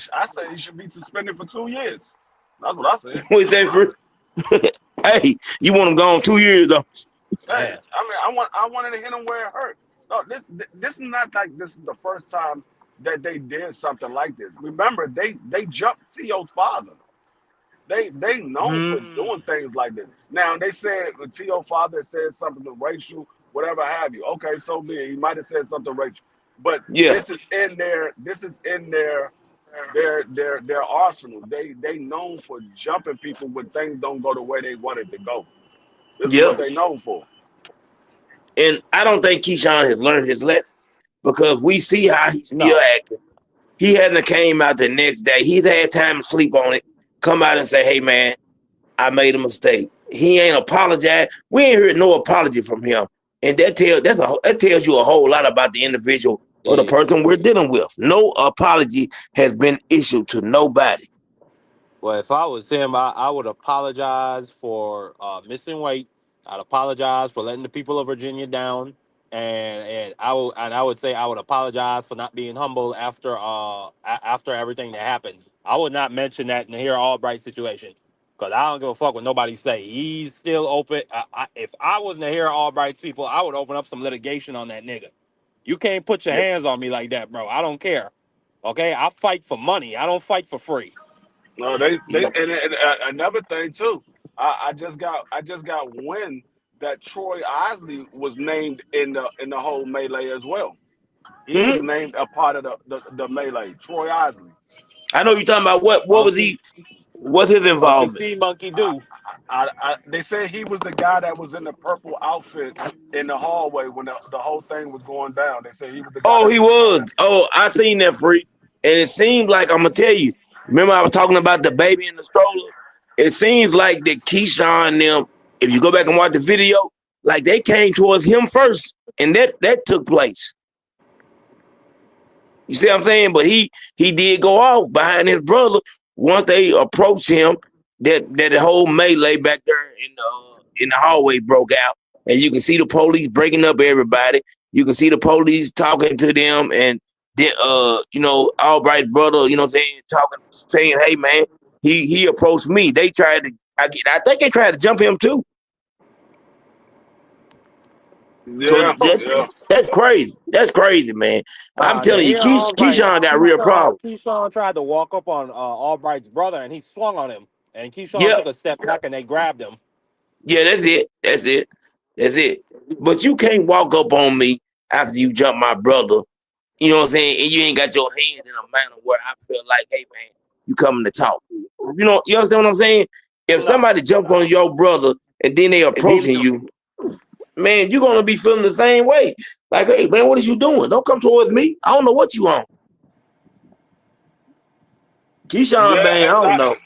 he should be suspended for 2 years. That's what I said. What's that for? Hey, you want him gone 2 years though? Hey, Man. I mean, I wanted to hit him where it hurt. No, this is not like this is the first time that they did something like this. Remember, they jumped T.O.'s father. They known for doing Mm, things like this. Now they said the T.O. father said something racial, whatever have you. Okay, so be it. He might have said something racial, but Yeah, this is in their arsenal. They known for jumping people when things don't go the way they wanted to go. This is what yep. they known for. And I don't think Keyshawn has learned his lesson because we see how he's still no. acting. He hadn't came out the next day. He's had time to sleep on it. Come out and say, "Hey man, I made a mistake." He ain't apologized. We ain't heard no apology from him, and that tells you a whole lot about the individual or the Eh, person we're dealing with. No apology has been issued to nobody. Well, if I was him, I would apologize for missing weight. I'd apologize for letting the people of Virginia down, and I would say I would apologize for not being humble after everything that happened. I would not mention that in the here Albright situation because I don't give a fuck what nobody say. He's still open. If I wasn't to hear Albright's people, I would open up some litigation on that nigga. You can't put your Yeah. hands on me like that, bro. I don't care. Okay, I fight for money. I don't fight for free. No, Yep. another thing too. I just got wind that Troy Osley was named in the whole melee as well. He was Hmm? named a part of the melee. Troy Isley. I know you're talking about what was Monkey, he? What's his monkey involvement? see, monkey do. They said he was the guy that was in the purple outfit in the hallway when the whole thing was going down. They said he was the guy Oh, that he was. was. Oh, I seen that freak, and it seems like I'm gonna tell you. Remember, I was talking about the baby in the stroller. It seems like that Keyshawn and them. If you go back and watch the video, like they came towards him first, and that took place. You see what I'm saying? But he did go off behind his brother once they approached him. That the whole melee back there in the hallway broke out, and you can see the police breaking up everybody. You can see the police talking to them, and then Albright brother, you know what I'm saying, talking, saying, "Hey man, he approached me." They tried to, I think they tried to jump him too. So Yeah, yeah. that's crazy. That's crazy, man. I'm Nah, the telling you, here like Keyshawn got real problems. Keyshawn tried to walk up on Albright's brother and he swung on him. And Keyshawn Yep. took a step back and they grabbed him. Yeah, that's it. That's it. That's it. But you can't walk up on me after you jump my brother. You know what I'm saying? And you ain't got your hands in a manner where I feel like, hey man, you coming to talk. You understand what I'm saying? If No, somebody jumps on your brother and then they approaching you, man, you're gonna be feeling the same way. Like, hey man, what is you doing? Don't come towards me. I don't know what you on. Keyshawn, yeah, man, I don't know.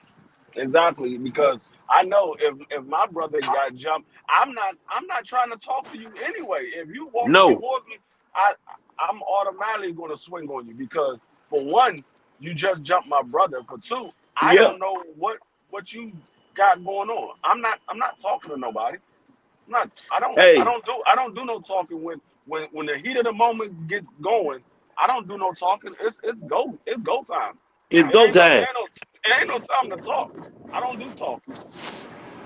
exactly. Because I know if my brother got jumped, I'm not trying to talk to you anyway. If you walking No. towards me, I I'm automatically going to swing on you because for one, you just jumped my brother. For two, I Yeah. don't know what you got going on. I'm not talking to nobody. I'm not. I don't. I Hey, don't do. I don't do no talking when the heat of the moment gets going. I don't do no talking. It's go time. it's It go ain't no time. it ain't no it ain't no time to talk. I don't do talking.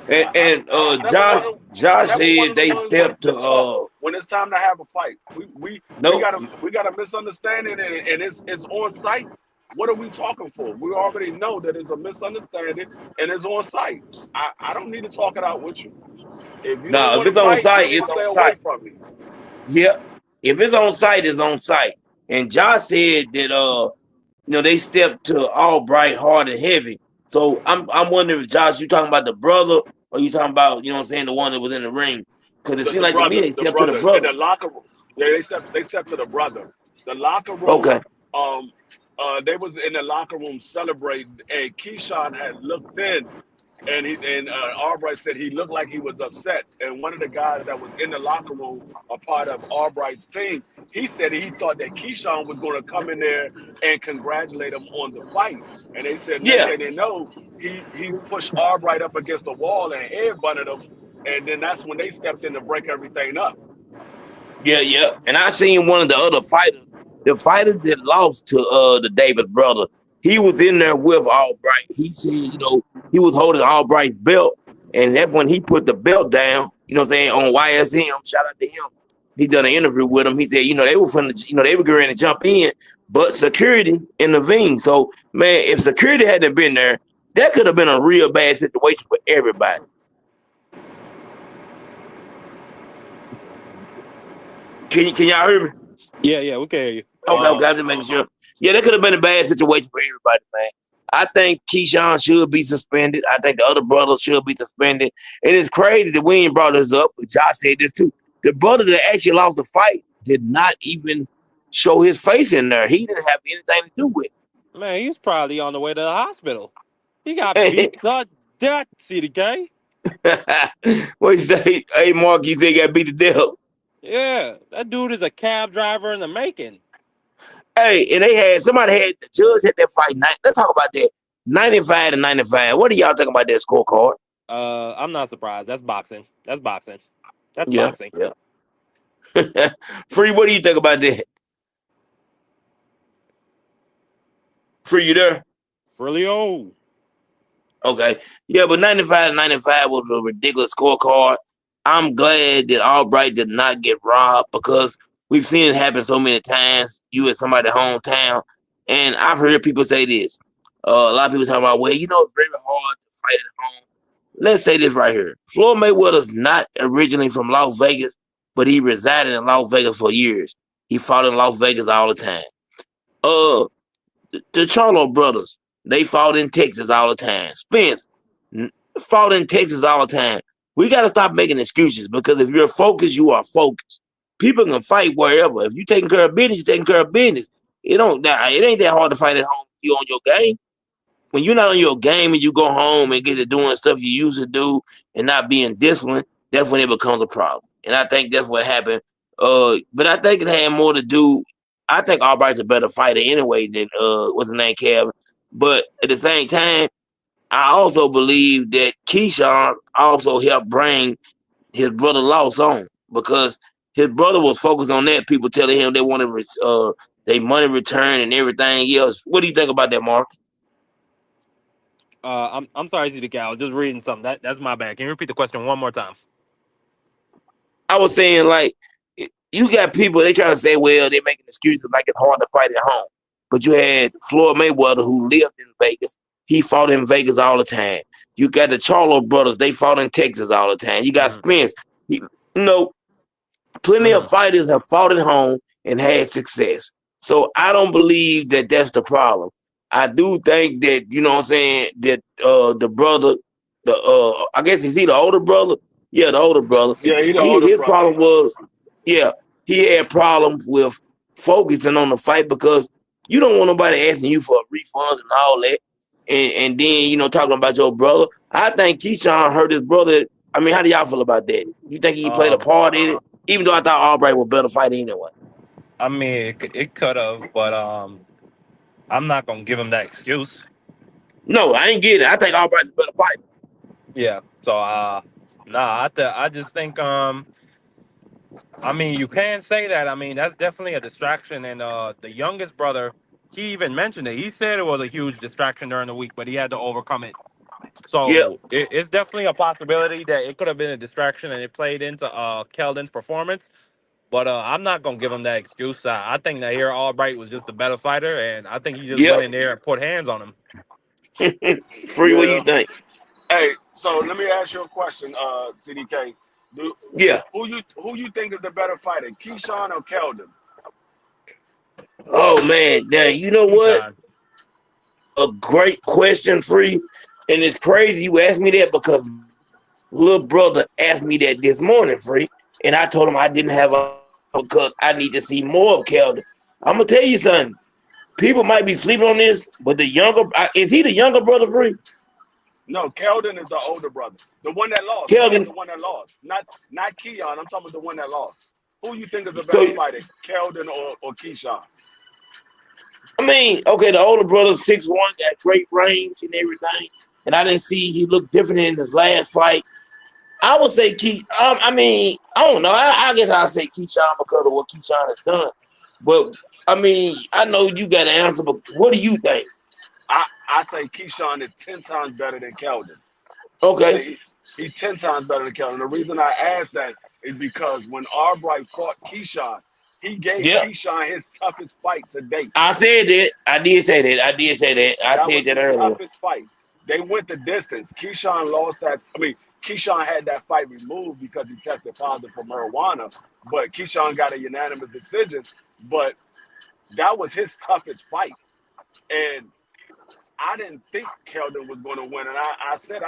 And I'm never Josh one of I'm Josh never one said of the they ones stepped to to talk when it's time to have a fight. We nope. got a misunderstanding and it's on site. What are we talking for? We already know that it's a misunderstanding and it's on site. I don't need to talk it out with you. If you don't No, if want it's to on fight, you site, need to it's stay on away site. from me. Yep. If it's on site, it's on site. And Josh said that they stepped to Albright hard and heavy. So I'm wondering if Josh, you talking about the brother or you talking about, you know what I'm saying, the one that was in the ring? Because it seemed like to me they The stepped to the brother in brother. the locker room. Yeah, they stepped to the brother. The locker room. Okay. Um, they was in the locker room celebrating, and Keyshawn had looked in, and Albright said he looked like he was upset. And one of the guys that was in the locker room, a part of Albright's team, he said he thought that Keyshawn was going to come in there and congratulate him on the fight. And they said next Yeah. thing they know, he pushed Albright up against the wall and headbutted him, and then that's when they stepped in to break everything up. Yeah, yeah. And I seen one of the other fighters, the fighters that lost to the Davis brother. He was in there with Albright. He said, he was holding Albright's belt, and that's when he put the belt down. You know what I'm saying, on YSM. Shout out to him. He done an interview with him. He said, they were they were going to jump in, but security intervened. So man, if security hadn't been there, that could have been a real bad situation for everybody. Can y'all hear me? Yeah, we can hear you. Okay, I'm just making sure. Yeah, that could have been a bad situation for everybody, man. I think Keyshawn should be suspended. I think the other brother should be suspended. And it's crazy that we ain't brought this up, but Josh said this too. The brother that actually lost the fight did not even show his face in there. He didn't have anything to do with Man, he's probably on the way to the hospital. He got beat it. to death, CDK. What you say? Hey, Mark, you say he got beat to death. Yeah, that dude is a cab driver in the making. Hey, and the judge had that fight. Let's talk about that. 95 to 95. What do y'all think about that scorecard? I'm not surprised. That's boxing. That's boxing. That's Yeah, boxing. yeah. Free, what do you think about that? Free, you there? Really old. Okay. Yeah, but 95 to 95 was a ridiculous scorecard. I'm glad that Albright did not get robbed because we've seen it happen so many times. You at somebody's hometown. And I've heard people say this. A lot of people talking about, well, it's very hard to fight at home. Let's say this right here. Floyd Mayweather's not originally from Las Vegas, but he resided in Las Vegas for years. He fought in Las Vegas all the time. Uh, the Charlo brothers, they fought in Texas all the time. Spence fought in Texas all the time. We got to stop making excuses because if you're focused, you are focused. People can fight wherever. If you taking care of business, you're taking care of business. It ain't that hard to fight at home. You on your game. When you're not on your game and you go home and get to doing stuff you used to do and not being disciplined, that's when it becomes a problem. And I think that's what happened. But I think it had more to do. I think Albright's a better fighter anyway than what's his name, Kevin. But at the same time, I also believe that Keyshawn also helped bring his brother loss on because his brother was focused on that. People telling him they wanted their money return and everything else. What do you think about that, Mark? I'm sorry, CDK. I was just reading something. That's my bad. Can you repeat the question one more time? I was saying, like, you got people, they trying to say, well, they making excuses like it's hard to fight at home. But you had Floyd Mayweather who lived in Vegas. He fought in Vegas all the time. You got the Charlo brothers, they fought in Texas all the time. You got Spence. You know, plenty of fighters have fought at home and had success. So I don't believe that that's the problem. I do think that, you know what I'm saying, that the brother, I guess is he the older brother? Yeah, the older brother. Yeah, he the older His brother. problem was, yeah, he had problems with focusing on the fight because you don't want nobody asking you for refunds and all that. And then, you know, talking about your brother. I think Keyshawn hurt his brother. I mean, how do y'all feel about that? You think he played a part in it? Even though I thought Albright was better fighter anyway. I mean, it could have, but I'm not gonna give him that excuse. No, I ain't getting it. I think Albright's a better fighter. Yeah. So nah, I just think I mean, you can say that. I mean, that's definitely a distraction. And the youngest brother, he even mentioned it. He said it was a huge distraction during the week, but he had to overcome it. Yep. So it's definitely a possibility that it could have been a distraction and it played into Keldon's performance. But I'm not gonna give him that excuse. I think that here Albright was just a better fighter, and I think he just went Yep. in there and put hands on him. Free, what Yeah. you think? Hey, so let me ask you a question, CDK. Do, Yeah. who you think is the better fighter, Keyshawn or Keldon? Oh man, now you know what? Keyshawn. A great question, Free. And it's crazy you asked me that because my little brother asked me that this morning, Free. And I told him I didn't have a because I need to see more of Keldon. I'm gonna tell you something. People might be sleeping on this, but the younger is he the younger brother, Free? No, Keldon is the older brother, the one that lost. I'm talking about Keldon. the one that lost, not Keon. I'm talking about the one that lost. Who you think is the better So fighter, Keldon or Keyshawn? I mean, okay, the older brother 6'1", got great range and everything. And I didn't see he looked different in his last fight. I would say I mean, I don't know. I guess I'll say Keyshawn because of what Keyshawn has done. But I mean, I know you got an answer, but what do you think? I say Keyshawn is 10 times better than Keldon. Okay. He's 10 times better than Keldon. The reason I asked that is because when Albright fought Keyshawn, he gave Yep. Keyshawn his toughest fight to date. I said that. I did say that. I That said was that his earlier. toughest fight. They went the distance. Keyshawn lost that. I mean, Keyshawn had that fight removed because he tested positive for marijuana, but Keyshawn got a unanimous decision. But that was his toughest fight. And I didn't think Keldon was going to win. And I said,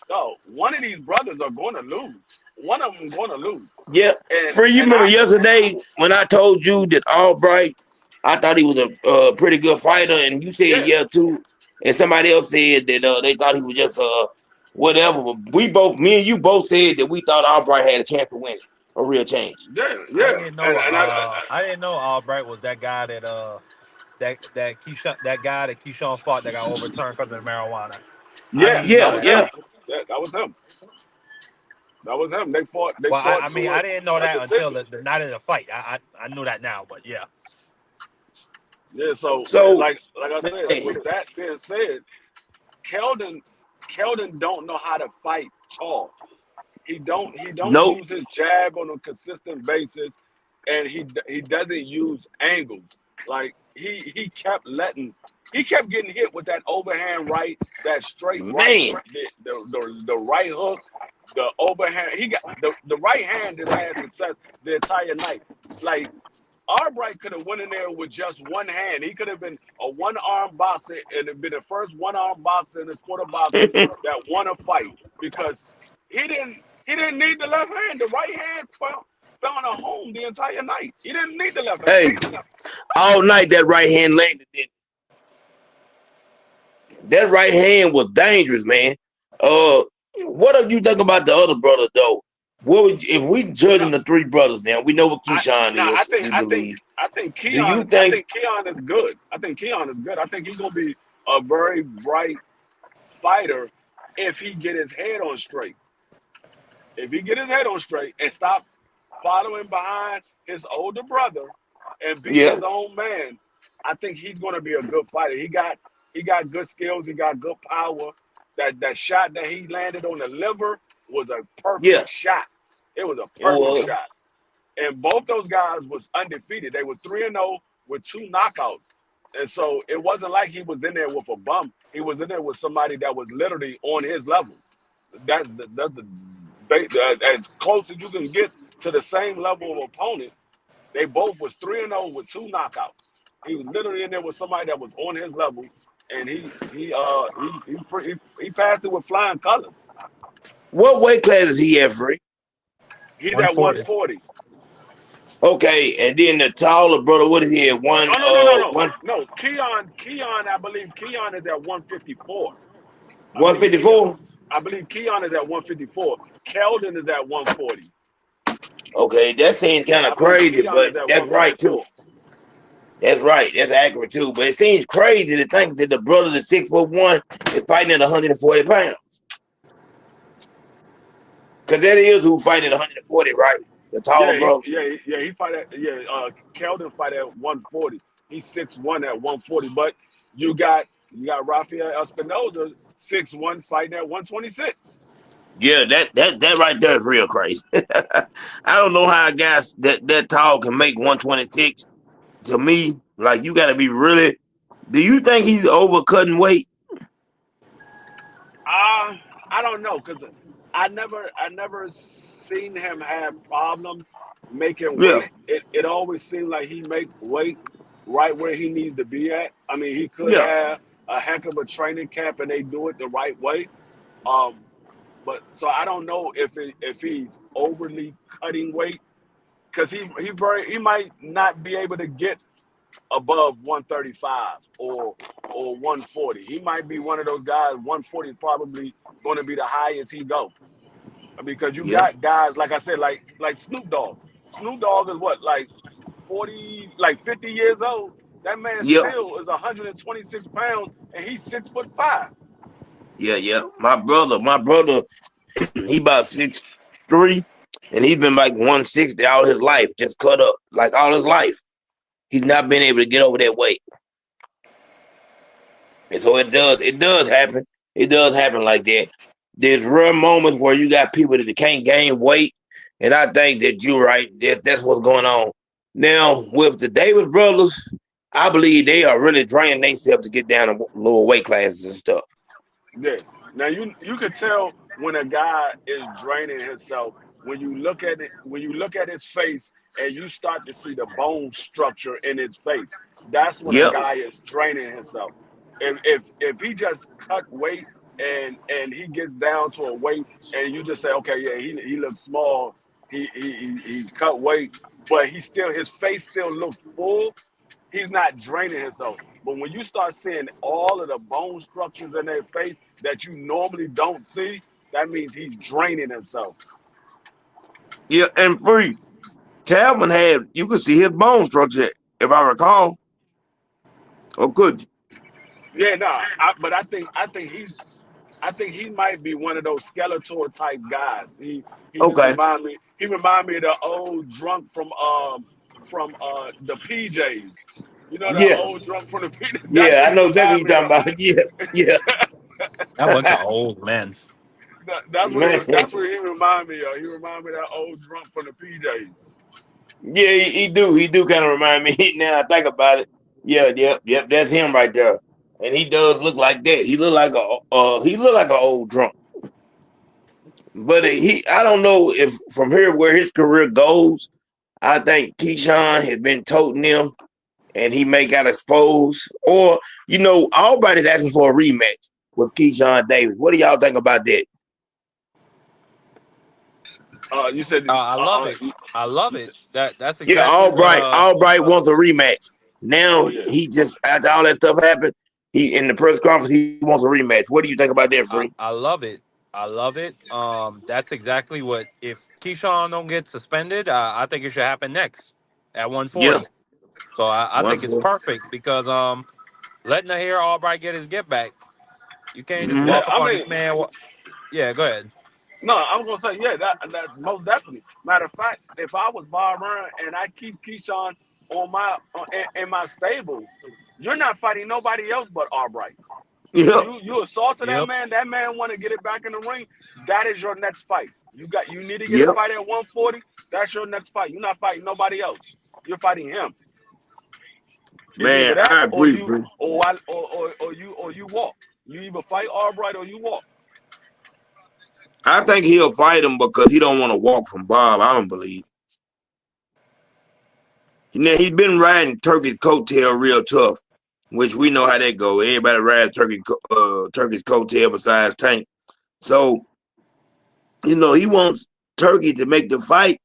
no, one of these brothers are going to lose. One of them going to lose. Yeah. And Free, you and remember I yesterday when I told you that Albright, I thought he was a pretty good fighter, and you said yeah, yeah too, and somebody else said that they thought he was just whatever. But me and you both said that we thought Albright had a chance to win a real change. yeah, I yeah. didn't know. I didn't know Albright was that guy that Keyshawn fought that got overturned because of the marijuana. I Yeah, didn't that know Yeah, was that. yeah. him. Yeah, that was him. That was him. They fought. They Well, fought I to mean, I didn't know a that until decision. the night of the fight. I knew that now, but yeah. Yeah. So, So like I said, hey, with that being said, Keldon, Keldon don't know how to fight tall. He don't nope, use his jab on a consistent basis, and he doesn't use angles. Like he kept getting hit with that overhand right, that straight right, man, the right hook, the overhand. He got the right hand that had success the entire night. Like Albright could have went in there with just one hand. He could have been a one-arm boxer and have been the first one-arm boxer in the sport of boxing that won a fight because he didn't need the left hand. The right hand found a home the entire night. He didn't need the left hand. Hey, all night that right hand landed. That right hand was dangerous, man. What do you think about the other brother though? What would if we No, judging the three brothers now? We know what Keyshawn no, I is. think We I think believe. I think Do you Keon I think? think Keon is good. I think Keon is good. I think he's gonna be a very bright fighter if he get his head on straight. If he get his head on straight and stop following behind his older brother and be Yeah, his own man, I think he's going to be a good fighter. He got good skills. He got good power. That shot that he landed on the liver was a yeah. perfect shot. It was a It perfect was. shot. And both those guys was undefeated. They were 3-0 with two knockouts. And so it wasn't like he was in there with a bum. He was in there with somebody that was literally on his level. That's as close as you can get to the same level of opponent. They both was 3-0 with two knockouts. He was literally in there with somebody that was on his level, and he passed it with flying colors. What weight class is he at, Free? He's at 140. 140. Okay, and then the taller brother, what is he at? One, Oh, no. one, No, Keon, I believe Keon is at 154. I one believe fifty Keon four. I believe Keon is at 154. Keldon is at 140. Okay, that seems kind of I believe crazy, Keon but is at that's right too. 154. That's right. That's accurate too. But it seems crazy to think that the brother that's 6'1" is fighting at 140 pounds. Because that is who fighting at 140, right? The taller Yeah, brother. he fight at Keldon fight at 140. He's 6'1" at 140. But you got Rafael Espinoza 6'1" fighting at 126. Yeah, that right there is real crazy. I don't know how guys that tall can make 126. To me, like you got to be really. Do you think he's overcutting weight? I don't know because I never seen him have problems making Yeah, weight. It always seemed like he make weight right where he needs to be at. I mean, he could yeah. have a heck of a training camp and they do it the right way. Um, but so I don't know if he's overly cutting weight because he might not be able to get above 135 or 140. He might be one of those guys. 140 is probably going to be the highest he go because you Yeah, got guys like I said, like Snoop Dogg. Snoop Dogg is what like 40, like 50 years old. That man yeah, still is 126 pounds and he's 6'5". yeah. My brother, he about 6'3", and he's been like 160 all his life, just cut up like all his life. He's not been able to get over that weight, and so it does happen. It does happen like that. There's rare moments where you got people that can't gain weight, and I think that you're right. That's what's going on now with the Davis brothers. I believe they are really draining themselves to get down to lower weight classes and stuff. Yeah. Now you can tell when a guy is draining himself when you look at it when you look at his face and you start to see the bone structure in his face. That's when a Yep, guy is draining himself. If he just cut weight and he gets down to a weight and you just say okay yeah he looks small he cut weight but his face still looks full he's not draining himself. But when you start seeing all of the bone structures in their face that you normally don't see, that means he's draining himself. yeah, and Free Calvin had you could see his bone structure if I recall. Or could you? Yeah, nah. But I think he might be one of those Skeletor type guys. He just Okay, remind me. He remind me of the old drunk from the PJs. You know the yeah, old drunk from the PJs. That's yeah. what I he know exactly remind what me you're talking of. about. Yeah, yeah. That was an old man. Man, That's what he remind me of. He remind me of that old drunk from the PJs. yeah, he do kind of remind me. Now I think about it. Yeah, yep. That's him right there, and he does look like that. He look like an old drunk. But I don't know if from here where his career goes. I think Keyshawn has been toting them, and he may got exposed. Or Albright is asking for a rematch with Keyshawn Davis. What do y'all think about that? You said, I love it. I love it. That's Yeah, exactly what Albright wants a rematch. oh Now yeah. he just after all that stuff happened, he in the press conference he wants a rematch. What do you think about that, Free? I love it. I love it. That's exactly what if Keyshawn don't get suspended, I think it should happen next at Yeah, 140. So I one think it's for. perfect because letting the hair Albright get his get back. You can't just Yeah, Mm-hmm. walk up I on mean, this man. Yeah, go ahead. no, I'm gonna say yeah, that most definitely. Matter of fact, if I was Bob Ryan and I keep Keyshawn in my stable, you're not fighting nobody else but Albright. Yep, You assaulted that Yep. man. That man want to get it back in the ring. That is your next fight. You need to get a yep, fight at 140. That's your next fight. You're not fighting nobody else. You're fighting him. It's either man, that I or agree, you Free. or you walk. You either fight Albright or you walk. I think he'll fight him because he don't want to walk from Bob. I don't believe. Now he's been riding Turkey's coattail real tough, which we know how that go. Everybody rides Turkey's coattail besides Tank. So he wants Turkey to make the fight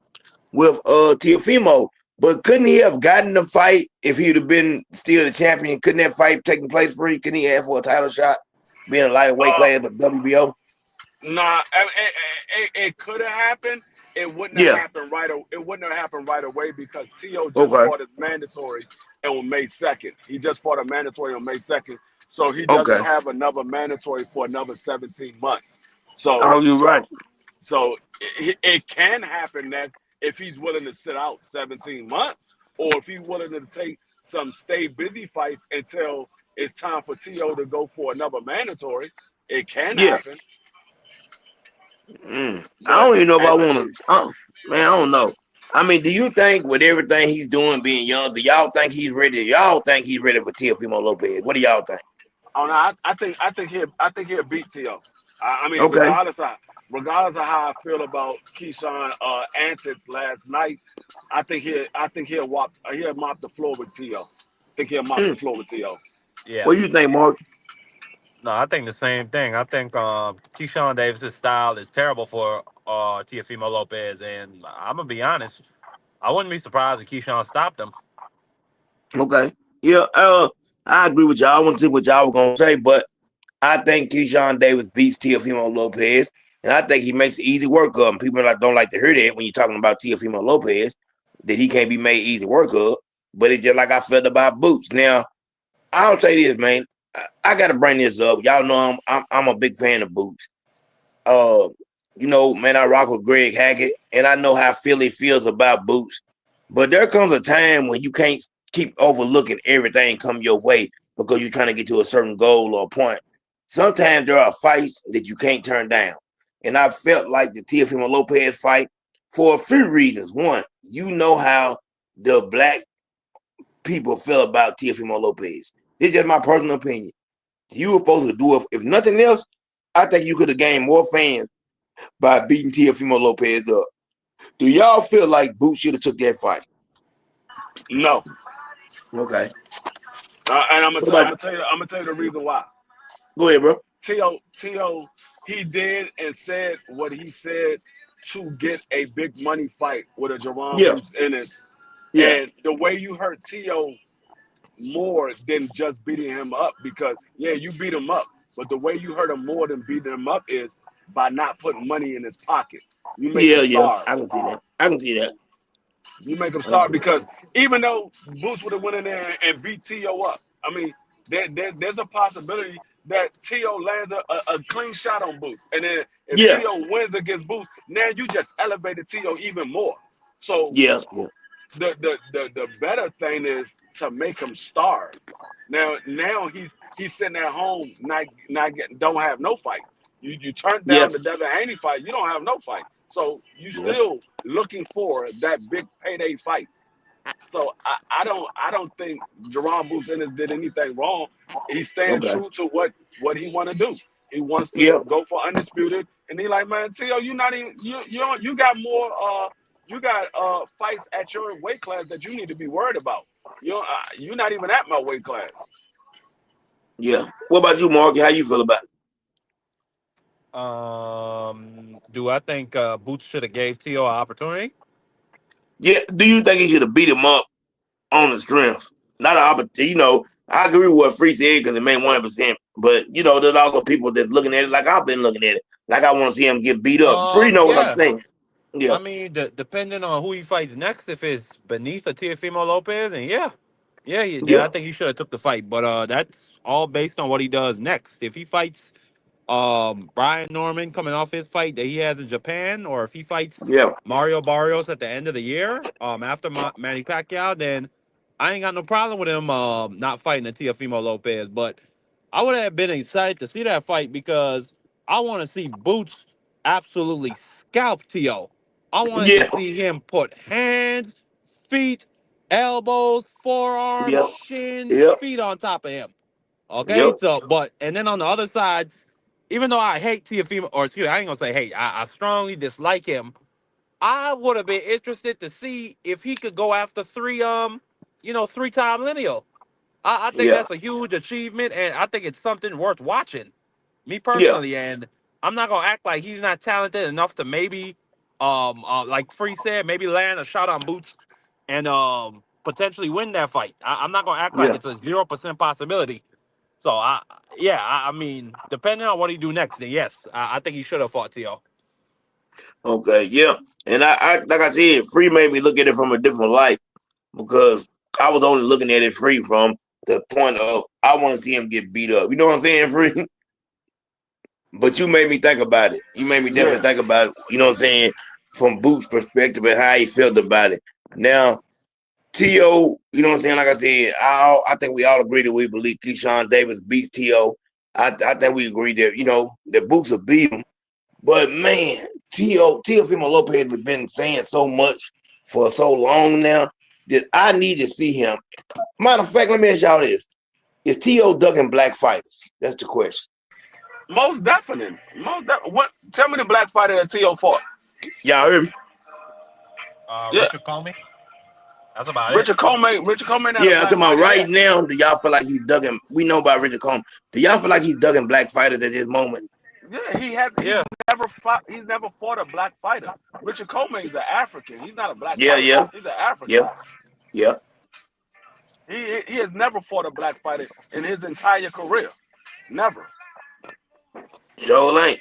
with Teofimo. But couldn't he have gotten the fight if he'd have been still the champion? Couldn't that fight taking place for him? Couldn't he have for a title shot, being a lightweight Uh, class but WBO? Nah, it could have happened. It wouldn't have Yeah. happened right. It wouldn't have happened right away because T.O. just Okay. fought his mandatory on May 2nd. He just fought a mandatory on May 2nd, so he doesn't Okay. have another mandatory for another 17 months. So Oh, you're right. it can happen that if he's willing to sit out 17 months, or if he's willing to take some stay busy fights until it's time for T.O. to go for another mandatory, it can Yeah. happen. I But don't even know if I at the, want to. Man, I don't know. I mean, do you think with everything he's doing, being young, do y'all think he's ready? Y'all think he's ready for Teofimo Lopez? What do y'all think? Oh no, I think he'll beat T.O. I mean, Okay. regardless of how I feel about Keyshawn antics last night, I think he'll mop the floor with T.O. I think he'll mop the Mm. floor with T.O. Yeah. What do you think, Mark? No, I think the same thing. I think Keyshawn Davis' style is terrible for Teofimo Lopez, and I'm gonna be honest. I wouldn't be surprised if Keyshawn stopped him. Okay. Yeah. I agree with y'all. I want to see what y'all were gonna say, but I think Keyshawn Davis beats Teofimo Lopez, and I think he makes it easy work of him. People don't like to hear that when you're talking about Teofimo Lopez, that he can't be made easy work of. But it's just like I felt about Boots. Now, I'll say this, man. I got to bring this up. Y'all know I'm a big fan of Boots. Uh, man, I rock with Greg Hackett, and I know how Philly feels about Boots. But there comes a time when you can't keep overlooking everything come your way because you're trying to get to a certain goal or point. Sometimes there are fights that you can't turn down, and I felt like the Teofimo Lopez fight for a few reasons. One, you know how the black people feel about Teofimo Lopez. It's just my personal opinion. You were supposed to do it. If nothing else, I think you could have gained more fans by beating Teofimo Lopez up. Do y'all feel like Boots should have took that fight? No, Okay. and What about I'm gonna tell you the reason why. go ahead, bro? T.O. He did and said what he said to get a big money fight with a Jerome Yeah, Bruce in it, yeah, and the way you hurt T.O. more than just beating him up, because yeah, you beat him up, but the way you hurt him more than beating him up is by not putting money in his pocket. You make him yeah. starve. I can see that. I can see that. You make him I can starve see that. because even though Boots would have went in there and beat T.O. up, I mean, there's a possibility that T.O. lands a clean shot on Boots. And then if Yeah, T.O. wins against Boots, now you just elevated T.O. even more. So yeah, yeah, the better thing is to make him starve. Now he's sitting at home, not getting, don't have no fight. You turned yeah, down the Devin Haney fight, you don't have no fight. So you yeah. still looking for that big payday fight. So I don't think Jerron Booth Ennis did anything wrong. He's staying Okay. true to what he want to do. He wants to Yeah, go for undisputed, and he like, man, Tio, you not even you got more. You got fights at your weight class that you need to be worried about. You're not even at my weight class. Yeah. What about you, Marky? How you feel about it? Do I think Boots should have gave T.O. an opportunity? Yeah. Do you think he should have beat him up on the strength? Not an opportunity. I agree with what Free said because it made 100%. But there's also people that's looking at it like I've been looking at it. Like I want to see him get beat up. Free know what I'm Yeah. saying. Yeah. I mean, depending on who he fights next, if it's beneath a Teofimo Lopez, and then I Yeah. think he should have took the fight. But that's all based on what he does next. If he fights Brian Norman coming off his fight that he has in Japan, or if he fights Yeah. Mario Barrios at the end of the year, after Manny Pacquiao, then I ain't got no problem with him not fighting a Teofimo Lopez. But I would have been excited to see that fight because I want to see Boots absolutely scalp Tio. I wanted to Yeah. see him put hands, feet, elbows, forearms, Yep. shins, Yep. feet on top of him. Okay, Yep. so and then on the other side, even though I hate Tiafimo, or excuse me, I ain't gonna say hate, I strongly dislike him. I would have been interested to see if he could go after three-time lineal. I think Yeah. that's a huge achievement, and I think it's something worth watching. Me Yeah. personally, and I'm not gonna act like he's not talented enough to maybe, like Free said, maybe land a shot on Boots and potentially win that fight. I'm not gonna act like Yeah. it's a 0% possibility. So I mean, depending on what he do next, then yes, I think he should have fought T.O. Okay. Yeah. And I like I said, Free made me look at it from a different light because I was only looking at it Free from the point of I want to see him get beat up. You know what I'm saying, Free? But you made me think about it. You made me definitely Yeah. think about it. You know what I'm saying? From Boots' perspective and how he felt about it. Now, T.O., you know what I'm saying? Like I said, I think we all agree that we believe Keyshawn Davis beats T.O. I think we agree that, that Boots will beat him. But man, Teofimo Lopez has been saying so much for so long now that I need to see him. Matter of fact, let me ask y'all this. Is T.O. ducking black fighters? That's the question. Most definitely. What? Tell me the black fighter that T.O. fought. Y'all heard me? Yeah. Richard Comey. That's about it. Richard Coleman not a Yeah, I'm black talking about fighter right yet. now. Do y'all feel like he's ducking? We know about Richard Coleman. Do y'all feel like he's ducking black fighters at this moment? Yeah, he's Yeah. never fought a black fighter. Richard Coleman is an African. He's not a black Yeah, fighter. yeah, He's an African. yeah, yeah. He has never fought a black fighter in his entire career. Never. Sure ain't.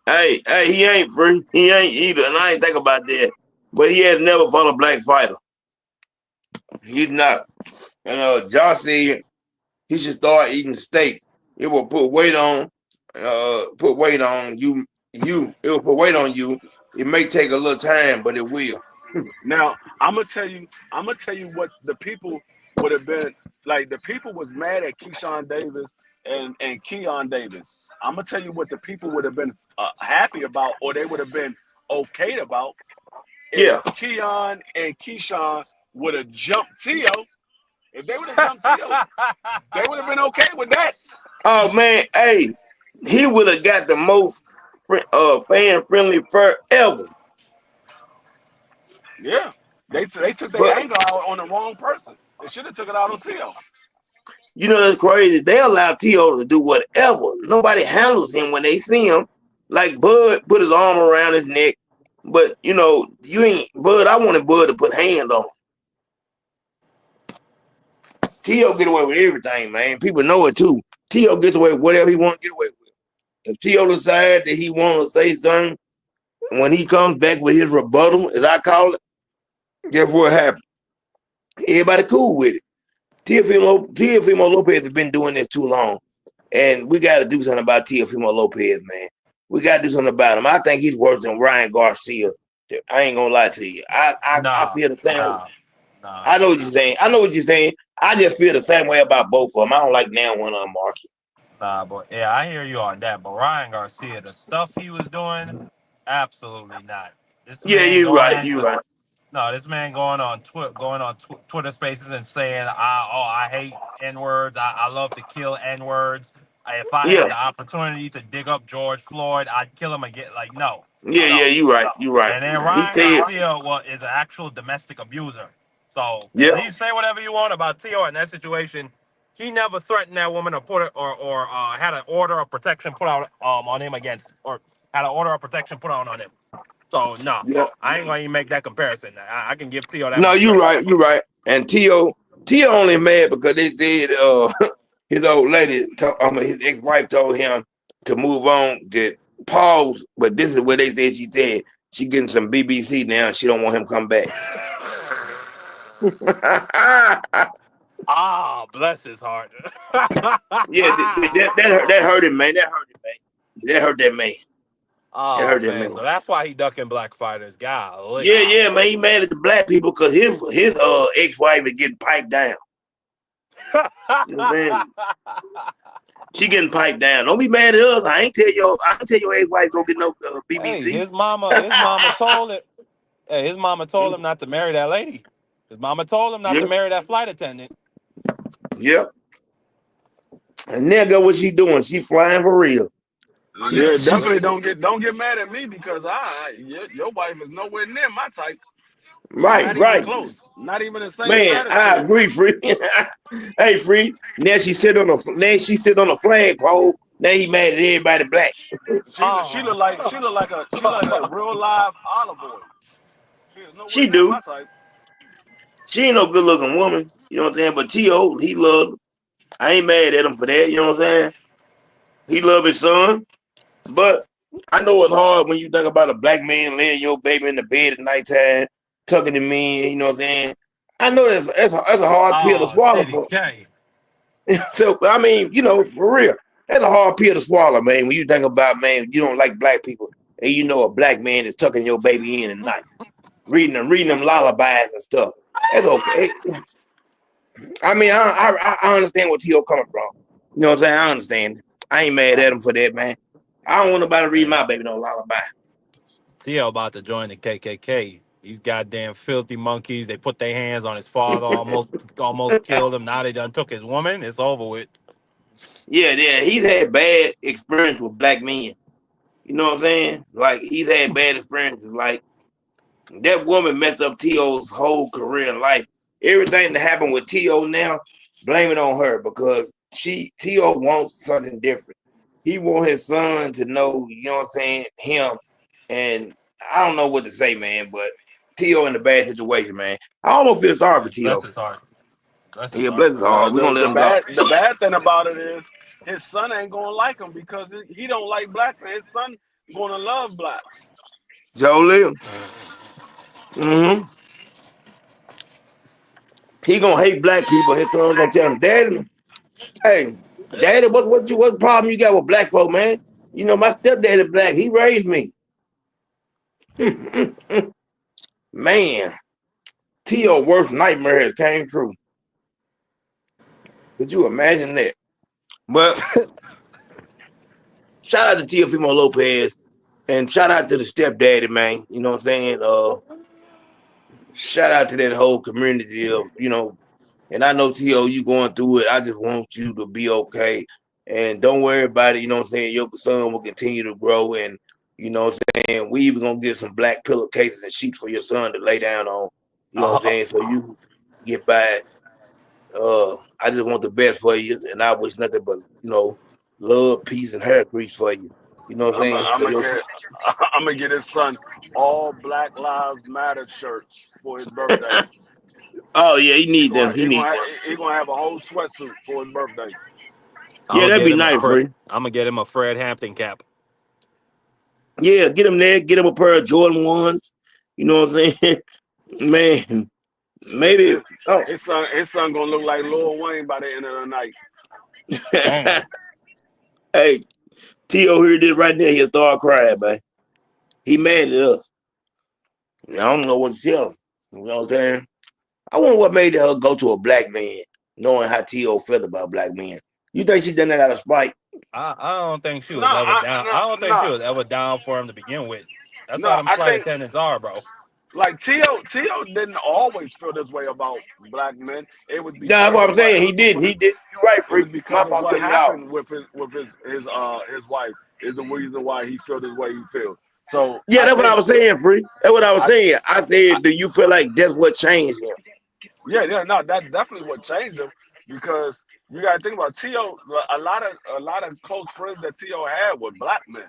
Hey, he ain't free. He ain't either, and I ain't think about that. But he has never fought a black fighter. He's not. And Josh said he should start eating steak. It will put weight on. Put weight on you. It will put weight on you. It may take a little time, but it will. Now I'm gonna tell you what the people would have been like. The people was mad at Keyshawn Davis and Keon Davis. I'm gonna tell you what the people would have been happy about, or they would have been okay about if Yeah. Keon and Keyshawn would have jumped Tio. If they would have jumped Tio, they would have been okay with that. Oh man, hey, he would have got the most fan friendly fur ever. Yeah, they took their But anger out on the wrong person. They should have took it out on Tio. that's crazy. They allow T.O. to do whatever. Nobody handles him when they see him. Like Bud put his arm around his neck. But you ain't Bud. I wanted Bud to put hands on him. T.O. get away with everything, man. People know it too. T.O. gets away with whatever he want to get away with. If T.O. decides that he want to say something, when he comes back with his rebuttal, as I call it, guess what happened? Everybody cool with it. Teofimo Lopez has been doing this too long. And we got to do something about Teofimo Lopez, man. We got to do something about him. I think he's worse than Ryan Garcia. I ain't going to lie to you. I Nah, feel the same. nah, nah, I know what you're nah, saying. I know what you're saying. I just feel the same way about both of them. I don't like now one of them, Marky. nah. But yeah, I hear you on that. But Ryan Garcia, the stuff he was doing, absolutely not. This Yeah, man you're going right. You're into right. No, this man going on Twitter Spaces and saying, I hate N words. I love to kill N words. If I Yeah, had the opportunity to dig up George Floyd, I'd kill him again. Like, no, yeah, no. you right, you right. And then He Ryan said, Garcia is an actual domestic abuser. So yeah, you say whatever you want about Tio in that situation. He never threatened that woman or put it or had an order of protection put out on him against or had an order of protection put out on him. So no, yeah. I ain't gonna even make that comparison. I can give Tio that No, much you credit. right, you right. And Tio only mad because they said his old lady, his ex-wife told him to move on, to pause. But this is what they said. She said she getting some BBC now. She don't want him to come back. Ah, bless his heart. Yeah, that hurt him, man. That hurt him, man. That hurt that man. That Oh hurt that man, man. so that's why he ducking black fighters. Golly. Yeah, yeah, man. He mad at the black people because his ex-wife is getting piped down. You know what I'm saying? She getting piped down. Don't be mad at us. I ain't tell your ex-wife go get no Hey, BBC. his mama told it. Hey, his mama told him not to marry that lady. His mama told him not to Yeah, marry that flight attendant. yeah. And nigga, what she doing? She flying for real. Yeah, She's definitely don't get mad at me because your wife is nowhere near my type. right, Not even right. close. Not even the same Man, I stratosphere. agree, Free. Hey, Free. Now she sit on the flagpole. Now he mad at everybody black. She Oh, she look like a real live olive oil. She is nowhere She near do. my type. She ain't no good looking woman. You know what I'm saying? But T.O., he love her. I ain't mad at him for that. You know what I'm saying? He love his son. But I know it's hard when you think about a black man laying your baby in the bed at nighttime, tucking him in. You know what I'm saying? I know that's a hard pill to oh, swallow City for. K. So I mean, for real, that's a hard pill to swallow, man. When you think about, man, you don't like black people, and you know a black man is tucking your baby in at night, reading them lullabies and stuff. That's okay. I mean, I understand where T.O. coming from. You know what I'm saying? I understand. I ain't mad at him for that, man. I don't want nobody to read Man, my baby no lullaby. Tio about to join the KKK. These goddamn filthy monkeys. They put their hands on his father, almost killed him. Now they done took his woman. It's over with. Yeah, yeah, he's had bad experience with black men. You know what I'm saying? Like he's had bad experiences. Like that woman messed up T.O.'s whole career in life. Everything that happened with T.O. now, blame it on her because T.O. wants something different. He want his son to know, you know what I'm saying, him. And I don't know what to say, man, but T.O. in a bad situation, man. I almost feel sorry for Man, bless T.O. his heart. Bless his Yeah, heart. bless his heart. We're gonna let him go. The bad thing about it is his son ain't gonna like him because he don't like blacks, and his son gonna love blacks. Joe Liam. Mm-hmm. He gonna hate black people. His son gonna tell him, Daddy, hey, Daddy, what problem you got with black folk, man? You know, my stepdaddy black. He raised me. Man, T.O. worst nightmare has came true. Could you imagine that? But shout out to Teofimo Lopez and shout out to the stepdaddy, man. You know what I'm saying? Shout out to that whole community of, and I know T.O. you going through it. I just want you to be okay. And don't worry about it. You know what I'm saying? Your son will continue to grow. And, you know what I'm saying? We even going to get some black pillowcases and sheets for your son to lay down on. You know what I'm Oh, saying? So you get by. I just want the best for you. And I wish nothing but, love, peace, and hair grease for you. You know what I'm I'm saying? I'm gonna get I'm gonna get his son all Black Lives Matter shirts for his birthday. Oh, yeah, he need them. He need them. He gonna have a whole sweatsuit for his birthday. I'm Yeah, gonna that'd get be him a nice, Fred. free. I'm gonna get him a Fred Hampton cap. Yeah, get him there. Get him a pair of Jordan ones. You know what I'm saying? Man, maybe. His, Oh, his son gonna look like Lil Wayne by the end of the night. Damn. hey, T.O. here did right there. He'll start crying, man. He mad at us. I don't know what to tell him. You know what I'm saying? I wonder what made her go to a black man, knowing how T.O. felt about black men. You think she done that out of spite? I don't think she No, was ever I down. I don't no think she no was ever down for him to begin with. That's how no. them flight attendants are, bro. Like T.O. didn't always feel this way about black men. It was That's because what of I'm what saying. He did. He did. You're right, it was Freak. My because of fault what cutting you out. happened with his wife is the reason why he feel this way he feels. So Yeah, I that's what I think was saying, Freak. That's what I was I, saying. I I said, do you feel like that's what changed him? yeah, no, that's definitely what changed him because you got to think about T.O. A lot of close friends that T.O. had were black men.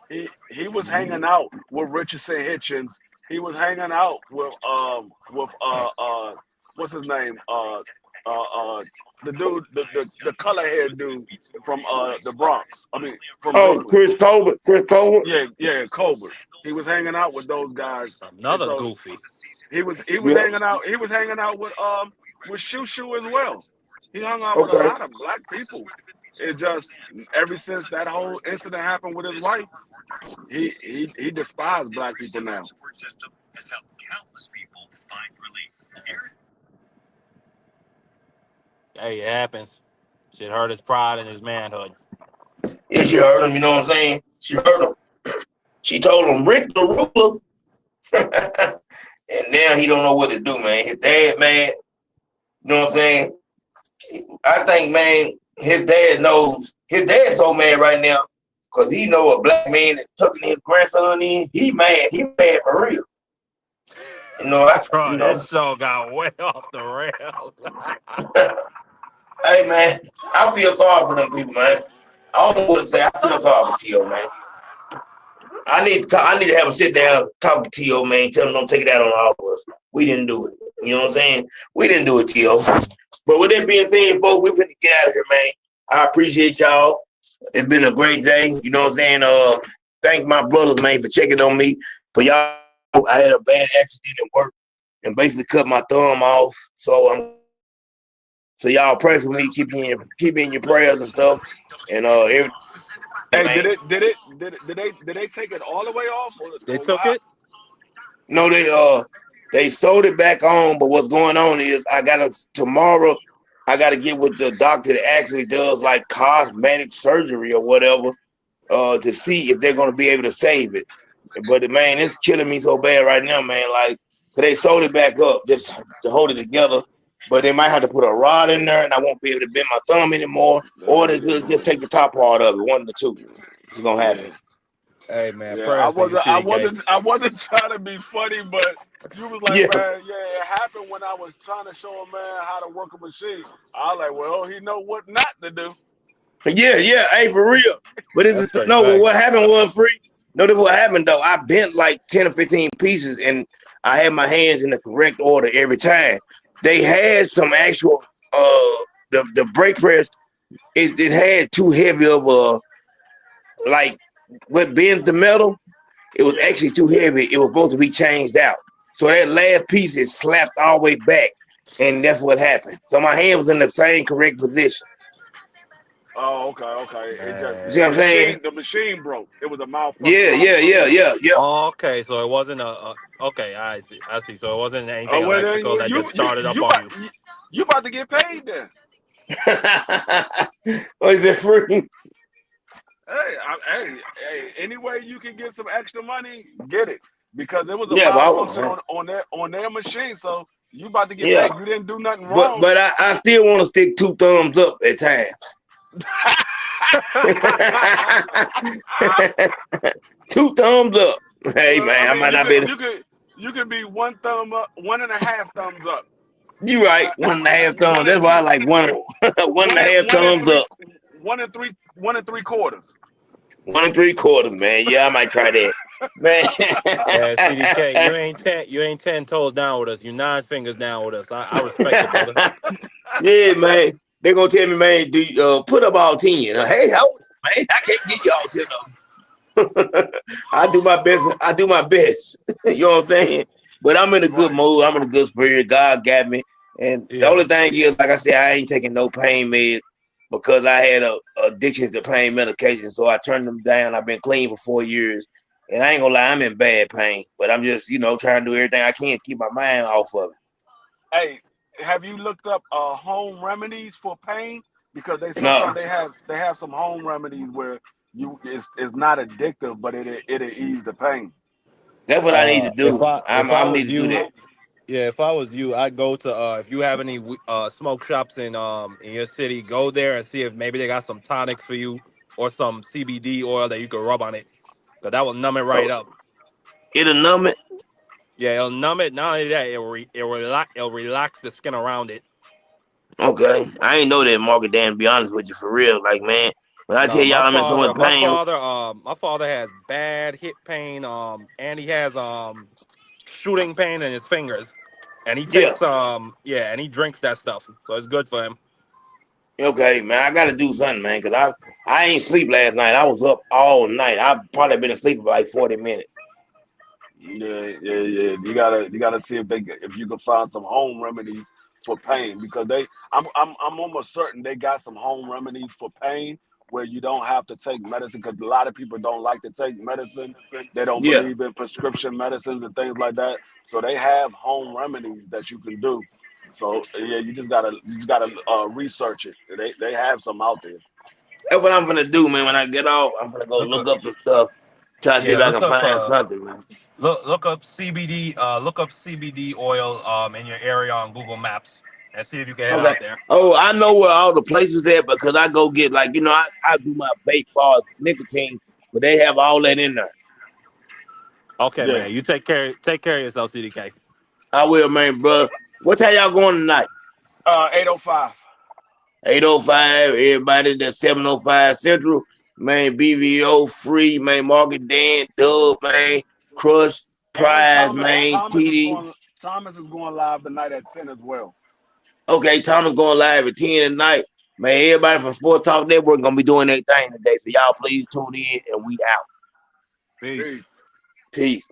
He was hanging out with Richardson Hitchens. He was hanging out with what's his name the dude the color haired dude from the Bronx. I mean from Oh, Brooklyn. Chris Colbert. Chris Colbert. Yeah, Colbert. He was hanging out with those guys, and Another so goofy. he was Yeah. hanging out. He was hanging out with Shoo Shoo as well. He hung out with a Okay. lot of black people. It just ever since that whole incident happened with his wife, he despised black people now. Hey, it happens. Shit hurt his pride and his manhood. Yeah, she heard him. You know what I'm saying? She heard him. She told him, Rick the ruler. And now he don't know what to do, man. His dad, man. You know what I'm saying? I think, man, his dad knows. His dad's so mad right now because he know a black man is tucking his grandson in. He mad. He mad for real. You know, Bro, this show got way off the rails. Hey, man, I feel sorry for them people, man. I don't know what to say. I feel sorry for T.O., man. I need to have a sit down, talk to T.O., man. Tell him don't take it out on all of us. We didn't do it. You know what I'm saying? We didn't do it, T.O. But with that being said, folks, we're finna get out of here, man. I appreciate y'all. It's been a great day. You know what I'm saying? Thank my brothers, man, for checking on me. For y'all, I had a bad accident at work and basically cut my thumb off. So y'all pray for me, keep in your prayers and stuff. And everything, Hey, man. did they take it all the way off They or what took it? happened? No, they sold it back on, but what's going on is tomorrow I gotta get with the doctor that actually does like cosmetic surgery or whatever, to see if they're gonna be able to save it. But man, it's killing me so bad right now, man. Like, 'cause they sold it back up just to hold it together. But they might have to put a rod in there, and I won't be able to bend my thumb anymore, or they just take the top part of it. One of the two is gonna happen. Yeah. Hey, man, Yeah, I prayers for you, wasn't, I CDK. wasn't, I wasn't trying to be funny, but you was like, Yeah, man, yeah, it happened when I was trying to show a man how to work a machine. I was like, well, he know what not to do. yeah. Hey, for real. But That's straight no? But facts. what happened was free. Notice what happened though. I bent like 10 or 15 pieces, and I had my hands in the correct order every time. They had some actual the brake press. It had too heavy of a like what bends the metal. It was Yeah. actually too heavy. It was supposed to be changed out. So that last piece is slapped all the way back, and that's what happened. So my hand was in the same correct position. Oh, okay. It just You see Man. what I'm saying? the machine broke. It was a Yeah, malfunction with the yeah, yeah, machine. yeah, yeah. Oh, okay, so it wasn't okay, I see. I see. So it wasn't anything Oh, well, then electrical that just started up on you. you about to get paid then. What is it free? Hey, any way you can get some extra money, get it because it was a Yeah, but malfunction on their machine. So you about to get yeah, paid. You didn't do nothing but wrong. but I still want to stick two thumbs up at times. Two thumbs up. Hey Well, I man, I mean, might not be. you could be one thumb up, one and a half thumbs up, You right, one and a half thumbs. one and That's why I three, like one one and one a and half one and thumbs three, up. one and three quarters. 1 3/4, man. Yeah, I might try that, man. Yeah, CDK, you ain't 10 toes down with us. You 9 fingers down with us. I respect it, brother. Yeah, man. They gonna tell me, man, do you, put up all 10. Hey, how man? I can't get y'all 10 of them. I do my best. I do my best. You know what I'm saying? But I'm in a good Right. mood. I'm in a good spirit. God got me. And the Yeah. only thing is, like I said, I ain't taking no pain med because I had a addiction to pain medication. So I turned them down. I've been clean for 4 years. And I ain't gonna lie, I'm in bad pain. But I'm just, trying to do everything I can to keep my mind off of it. Hey, have you looked up home remedies for pain? Because No. they have some home remedies where it's not addictive, but it'll ease the pain. That's what I need to If do. I if I I'm was need to do you, that. yeah, if I was you, I'd go to if you have any smoke shops in your city, go there and see if maybe they got some tonics for you or some CBD oil that you could rub on it. Cause that will numb it right So up. it'll numb it. Yeah, it'll numb it. Not only that, it'll relax the skin around it. Okay. I ain't know that, Market Dan, to be honest with you, for real. Like, man, when I tell No, y'all I'm in so much pain, my father has bad hip pain, and he has shooting pain in his fingers, and he yeah. takes yeah, and he drinks that stuff, so it's good for him. Okay, man, I gotta do something, man, because I ain't sleep last night. I was up all night. I've probably been asleep for like 40 minutes. Yeah. You gotta see if you can find some home remedies for pain because I'm almost certain they got some home remedies for pain where you don't have to take medicine because a lot of people don't like to take medicine. They don't Yeah. believe in prescription medicines and things like that. So they have home remedies that you can do. So yeah, you just gotta research it. They have some out there. That's what I'm gonna do, man. When I get off, I'm gonna go Look look up, up some stuff, try to see yeah, if I can find something, man. look up CBD, look up CBD oil in your area on Google Maps and see if you can head Okay. out there. Oh, I know where all the places at because I go get like I do my vape bars nicotine, but they have all that in there. Okay, Yeah. man, you take care of yourself, CDK. I will, man, bro. What time y'all going tonight? 805. 8:05. Everybody that's 7:05 Central. Man, BVO free, man. Market Dan, Dub, man. Crush, And Prize, man. TD. Thomas is going live tonight at 10 as well. Okay, Thomas going live at 10 tonight. Man, everybody from Sports Talk Network gonna be doing their thing today. So y'all please tune in and we out. Peace. Peace. Peace.